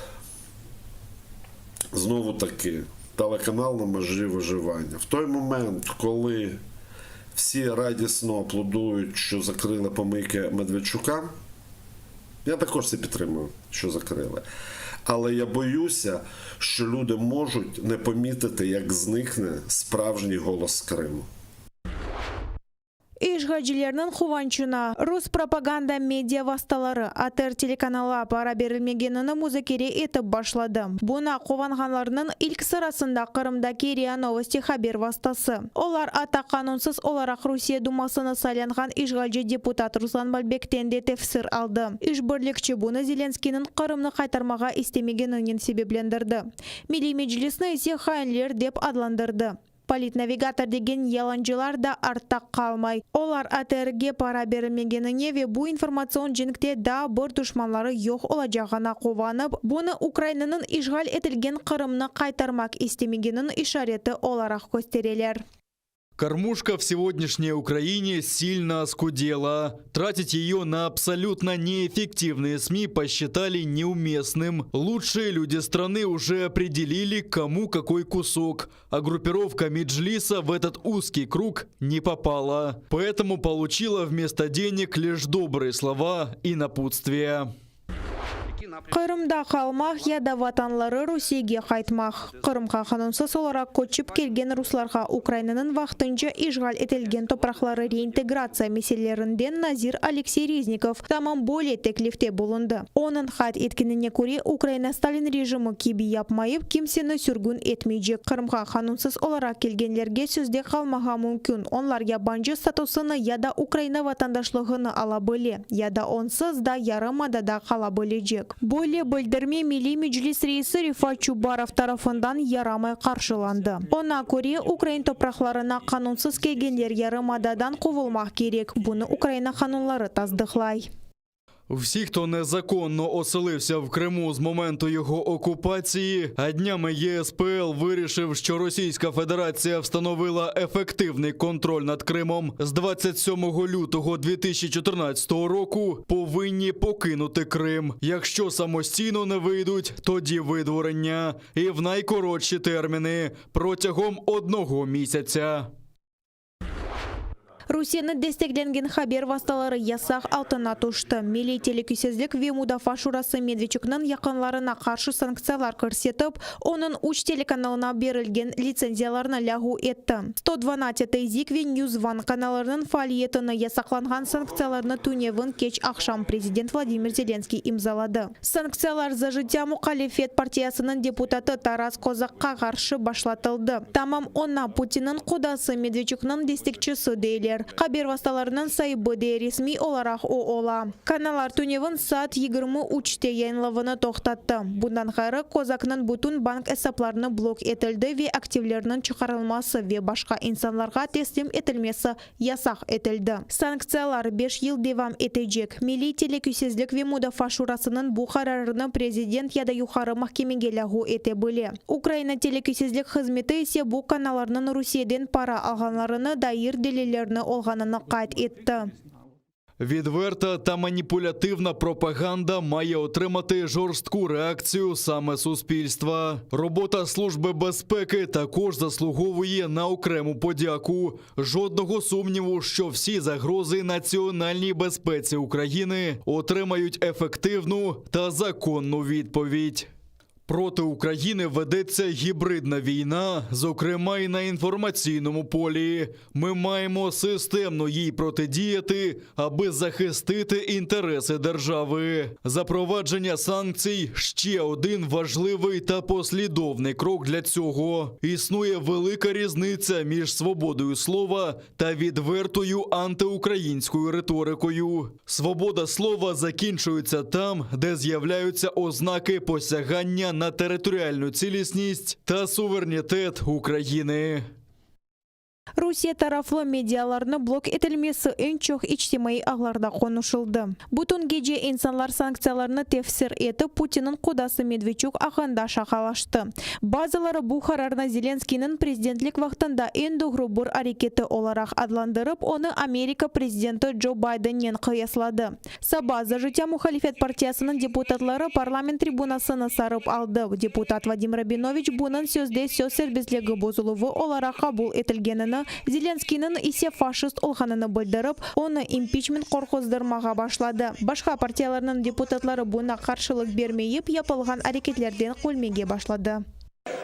знову таки, телеканал на межі виживання. В той момент, коли всі радісно аплодують, що закрили помийки Медведчука, я також це підтримую, що закрили. Але я боюся, що люди можуть не помітити, як зникне справжній голос Криму. Ишгаджилернің хуванчына Рус пропаганда медиа васталары АТР телеканала пара берілмегеніні музыкере етіп башлады. Бұна қованғанларының ilk сырасында Қырымдаки РИА Новости хабер вастасы. Олар ата қанунсыз оларақ Русия думасыны сайланған Ишгалжи депутат Руслан Балбектен де тефсір алды. Ишбірлікчі бұны Зеленскийнің Қырымны қайтармаға истемегенінен себеплендірді. Милли Меджлисны есе хайынлер деп адландырды. Политнавигатор деген яланчылар да артта қалмай. Олар АТРге пара берілмегеніне ве бұл информацион жінікте да бір дұшманлары йоқ олажағына қованып, бұны Украинаның ишғал етілген Қырымны қайтармак истемегенін ишареті оларақ көстерелер. Кормушка в сегодняшней Украине сильно оскудела. Тратить ее на абсолютно неэффективные СМИ посчитали неуместным. Лучшие люди страны уже определили, кому какой кусок. А группировка Меджлиса в этот узкий круг не попала. Поэтому получила вместо денег лишь добрые слова и напутствия. Қырымда қалмақ яда ватанлары Русейге қайтмақ. Қырымға қанунсыз оларақ көчіп келген русларға Украинаның вақтынша ишғал етілген топрақлары реинтеграция меселерінден Назир Алексей Резников тамам более теклифте болынды. Оның хат еткеніне көре Украина Сталин режимі кеби япмайып, кемсені сүргін етмейджек. Қырымға қанунсыз оларақ келгенлерге сөзде қалмаға мүмкін. Онлар ябанжы статусыны яда Украина ватандашлығыны ала біле, яда онсыз да ярымада да қала білежек. Более білдірме Милли Меджлис рейсі Рифат Чубаров тарафындан ярамай қаршыланды. Она көре Украин топрақларына қанунсыз келгендер ярымададан қовылмақ керек. Бұны Украина қанунлары таздықлай. Всі, хто незаконно оселився в Криму з моменту його окупації, а днями ЄСПЛ вирішив, що Російська Федерація встановила ефективний контроль над Кримом з 27 лютого 2014 року, повинні покинути Крим. Якщо самостійно не вийдуть, тоді видворення. І в найкоротші терміни – протягом 1 місяця. Русияны дестекленген хабер васталары ясақ алтына тушты. Милли телекүсезлік Вемудафа шурасы Медведчукның якынларына қаршы санкциялар көрсетіп, оның уч телеканалына берілген лицензияларына лягу етті. 112-й Зикви Ньюзван каналарының фалиетіні ясақланған санкцияларны түневін кеч ақшам президент Владимир Зеленский имзалады. Санкциялар за життя мұқалифет партиясының депутаты Тарас Козаққа қаршы башлатылды. Тамам она Путинның қудасы Медведчукның дестекчісі дейлер. Хабер васталарының сайбы де ресми оларақ ола. Каналар түневін саат 23-те яйынлығыны тоқтатты. Бұндан қайры Козақның бүтін банк әсапларыны блок етілді ве активлерінің чықарылмасы ве башқа инсанларға теслим етілмесі ясақ етілді. Санкциялар 5 ел девам етежек. Милли телекүсезлік Вемудафа шурасының бұл қарарыны президент яда юхары махкемеге лягу ете біле. Украина телекүсезлік қызметі есе бұл каналарының Русияден пара алғанларыны дайыр делелеріні олғаныны қайт етті. Відверта та маніпулятивна пропаганда має отримати жорстку реакцію саме суспільства. Робота Служби безпеки також заслуговує на окрему подяку. Жодного сумніву, що всі загрози національній безпеці України отримають ефективну та законну відповідь. Проти України ведеться гібридна війна, зокрема і на інформаційному полі. Ми маємо системно їй протидіяти, аби захистити інтереси держави. Запровадження санкцій – ще один важливий та послідовний крок для цього. Існує велика різниця між свободою слова та відвертою антиукраїнською риторикою. Свобода слова закінчується там, де з'являються ознаки посягання на територіальну цілісність та суверенітет України. Русия тарафлы медиаларны блок етілмесі өнчоқ ичтимai ағларда қонушылды. Бұтын геже инсанлар санкцияларны тефсир етіп, Путинның қудасы Медведчук ағында шақалашты. Базалары бұл қарарына Зеленскийнің президентлік вақтында эндогру бір әрекеті оларақ адландырып, оны Америка президенті Джо Байденнен қияслады. Саба за життя мұхалифет партиясының депутатлары парламент трибунасыны сарып алды. Депутат Вадим Рабинович бұнын сөзде сөз сербезлігі бозылуы оларақ қабыл етілгеніні, Зеленскийнің исе фашист олғаныны білдіріп, оны импичмент қорқоздырмаға башлады. Башқа партияларының депутатлары бұна қаршылық бермейіп, япылған әрекетлерден қөлмеге башлады.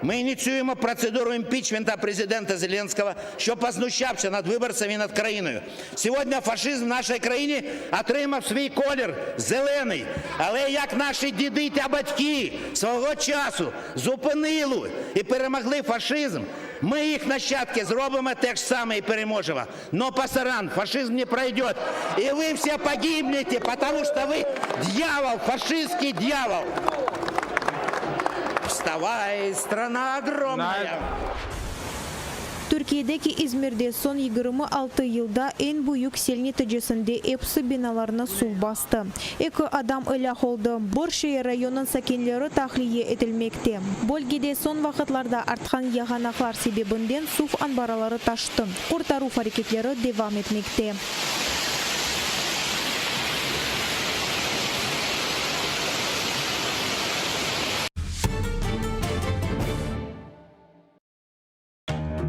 Ми ініціюємо процедуру імпічмента президента Зеленського, що познущався над виборцями над країною. Сьогодні фашизм в нашій країні отримав свій колір – зелений. Але як наші діди та батьки свого часу зупинили і перемогли фашизм, ми їх нащадки зробимо те ж саме і переможемо. Но пасаран, фашизм не пройде. І ви всі погибнете, тому що ви дьявол, фашистський дьявол. Вставай, страна огромная! Түркиядегі İzmir'de son 26 yılda en büyük sel neticesinde hepsi binalarına su bastı. 2 adam helak oldu. Borşehir rayonun sakinleri tahliye edilmekte. Bölgede son vakitlarda artkan yağanaklar sebebinden su anbaraları taştı. Kurtarу hareketleri devam etmekte.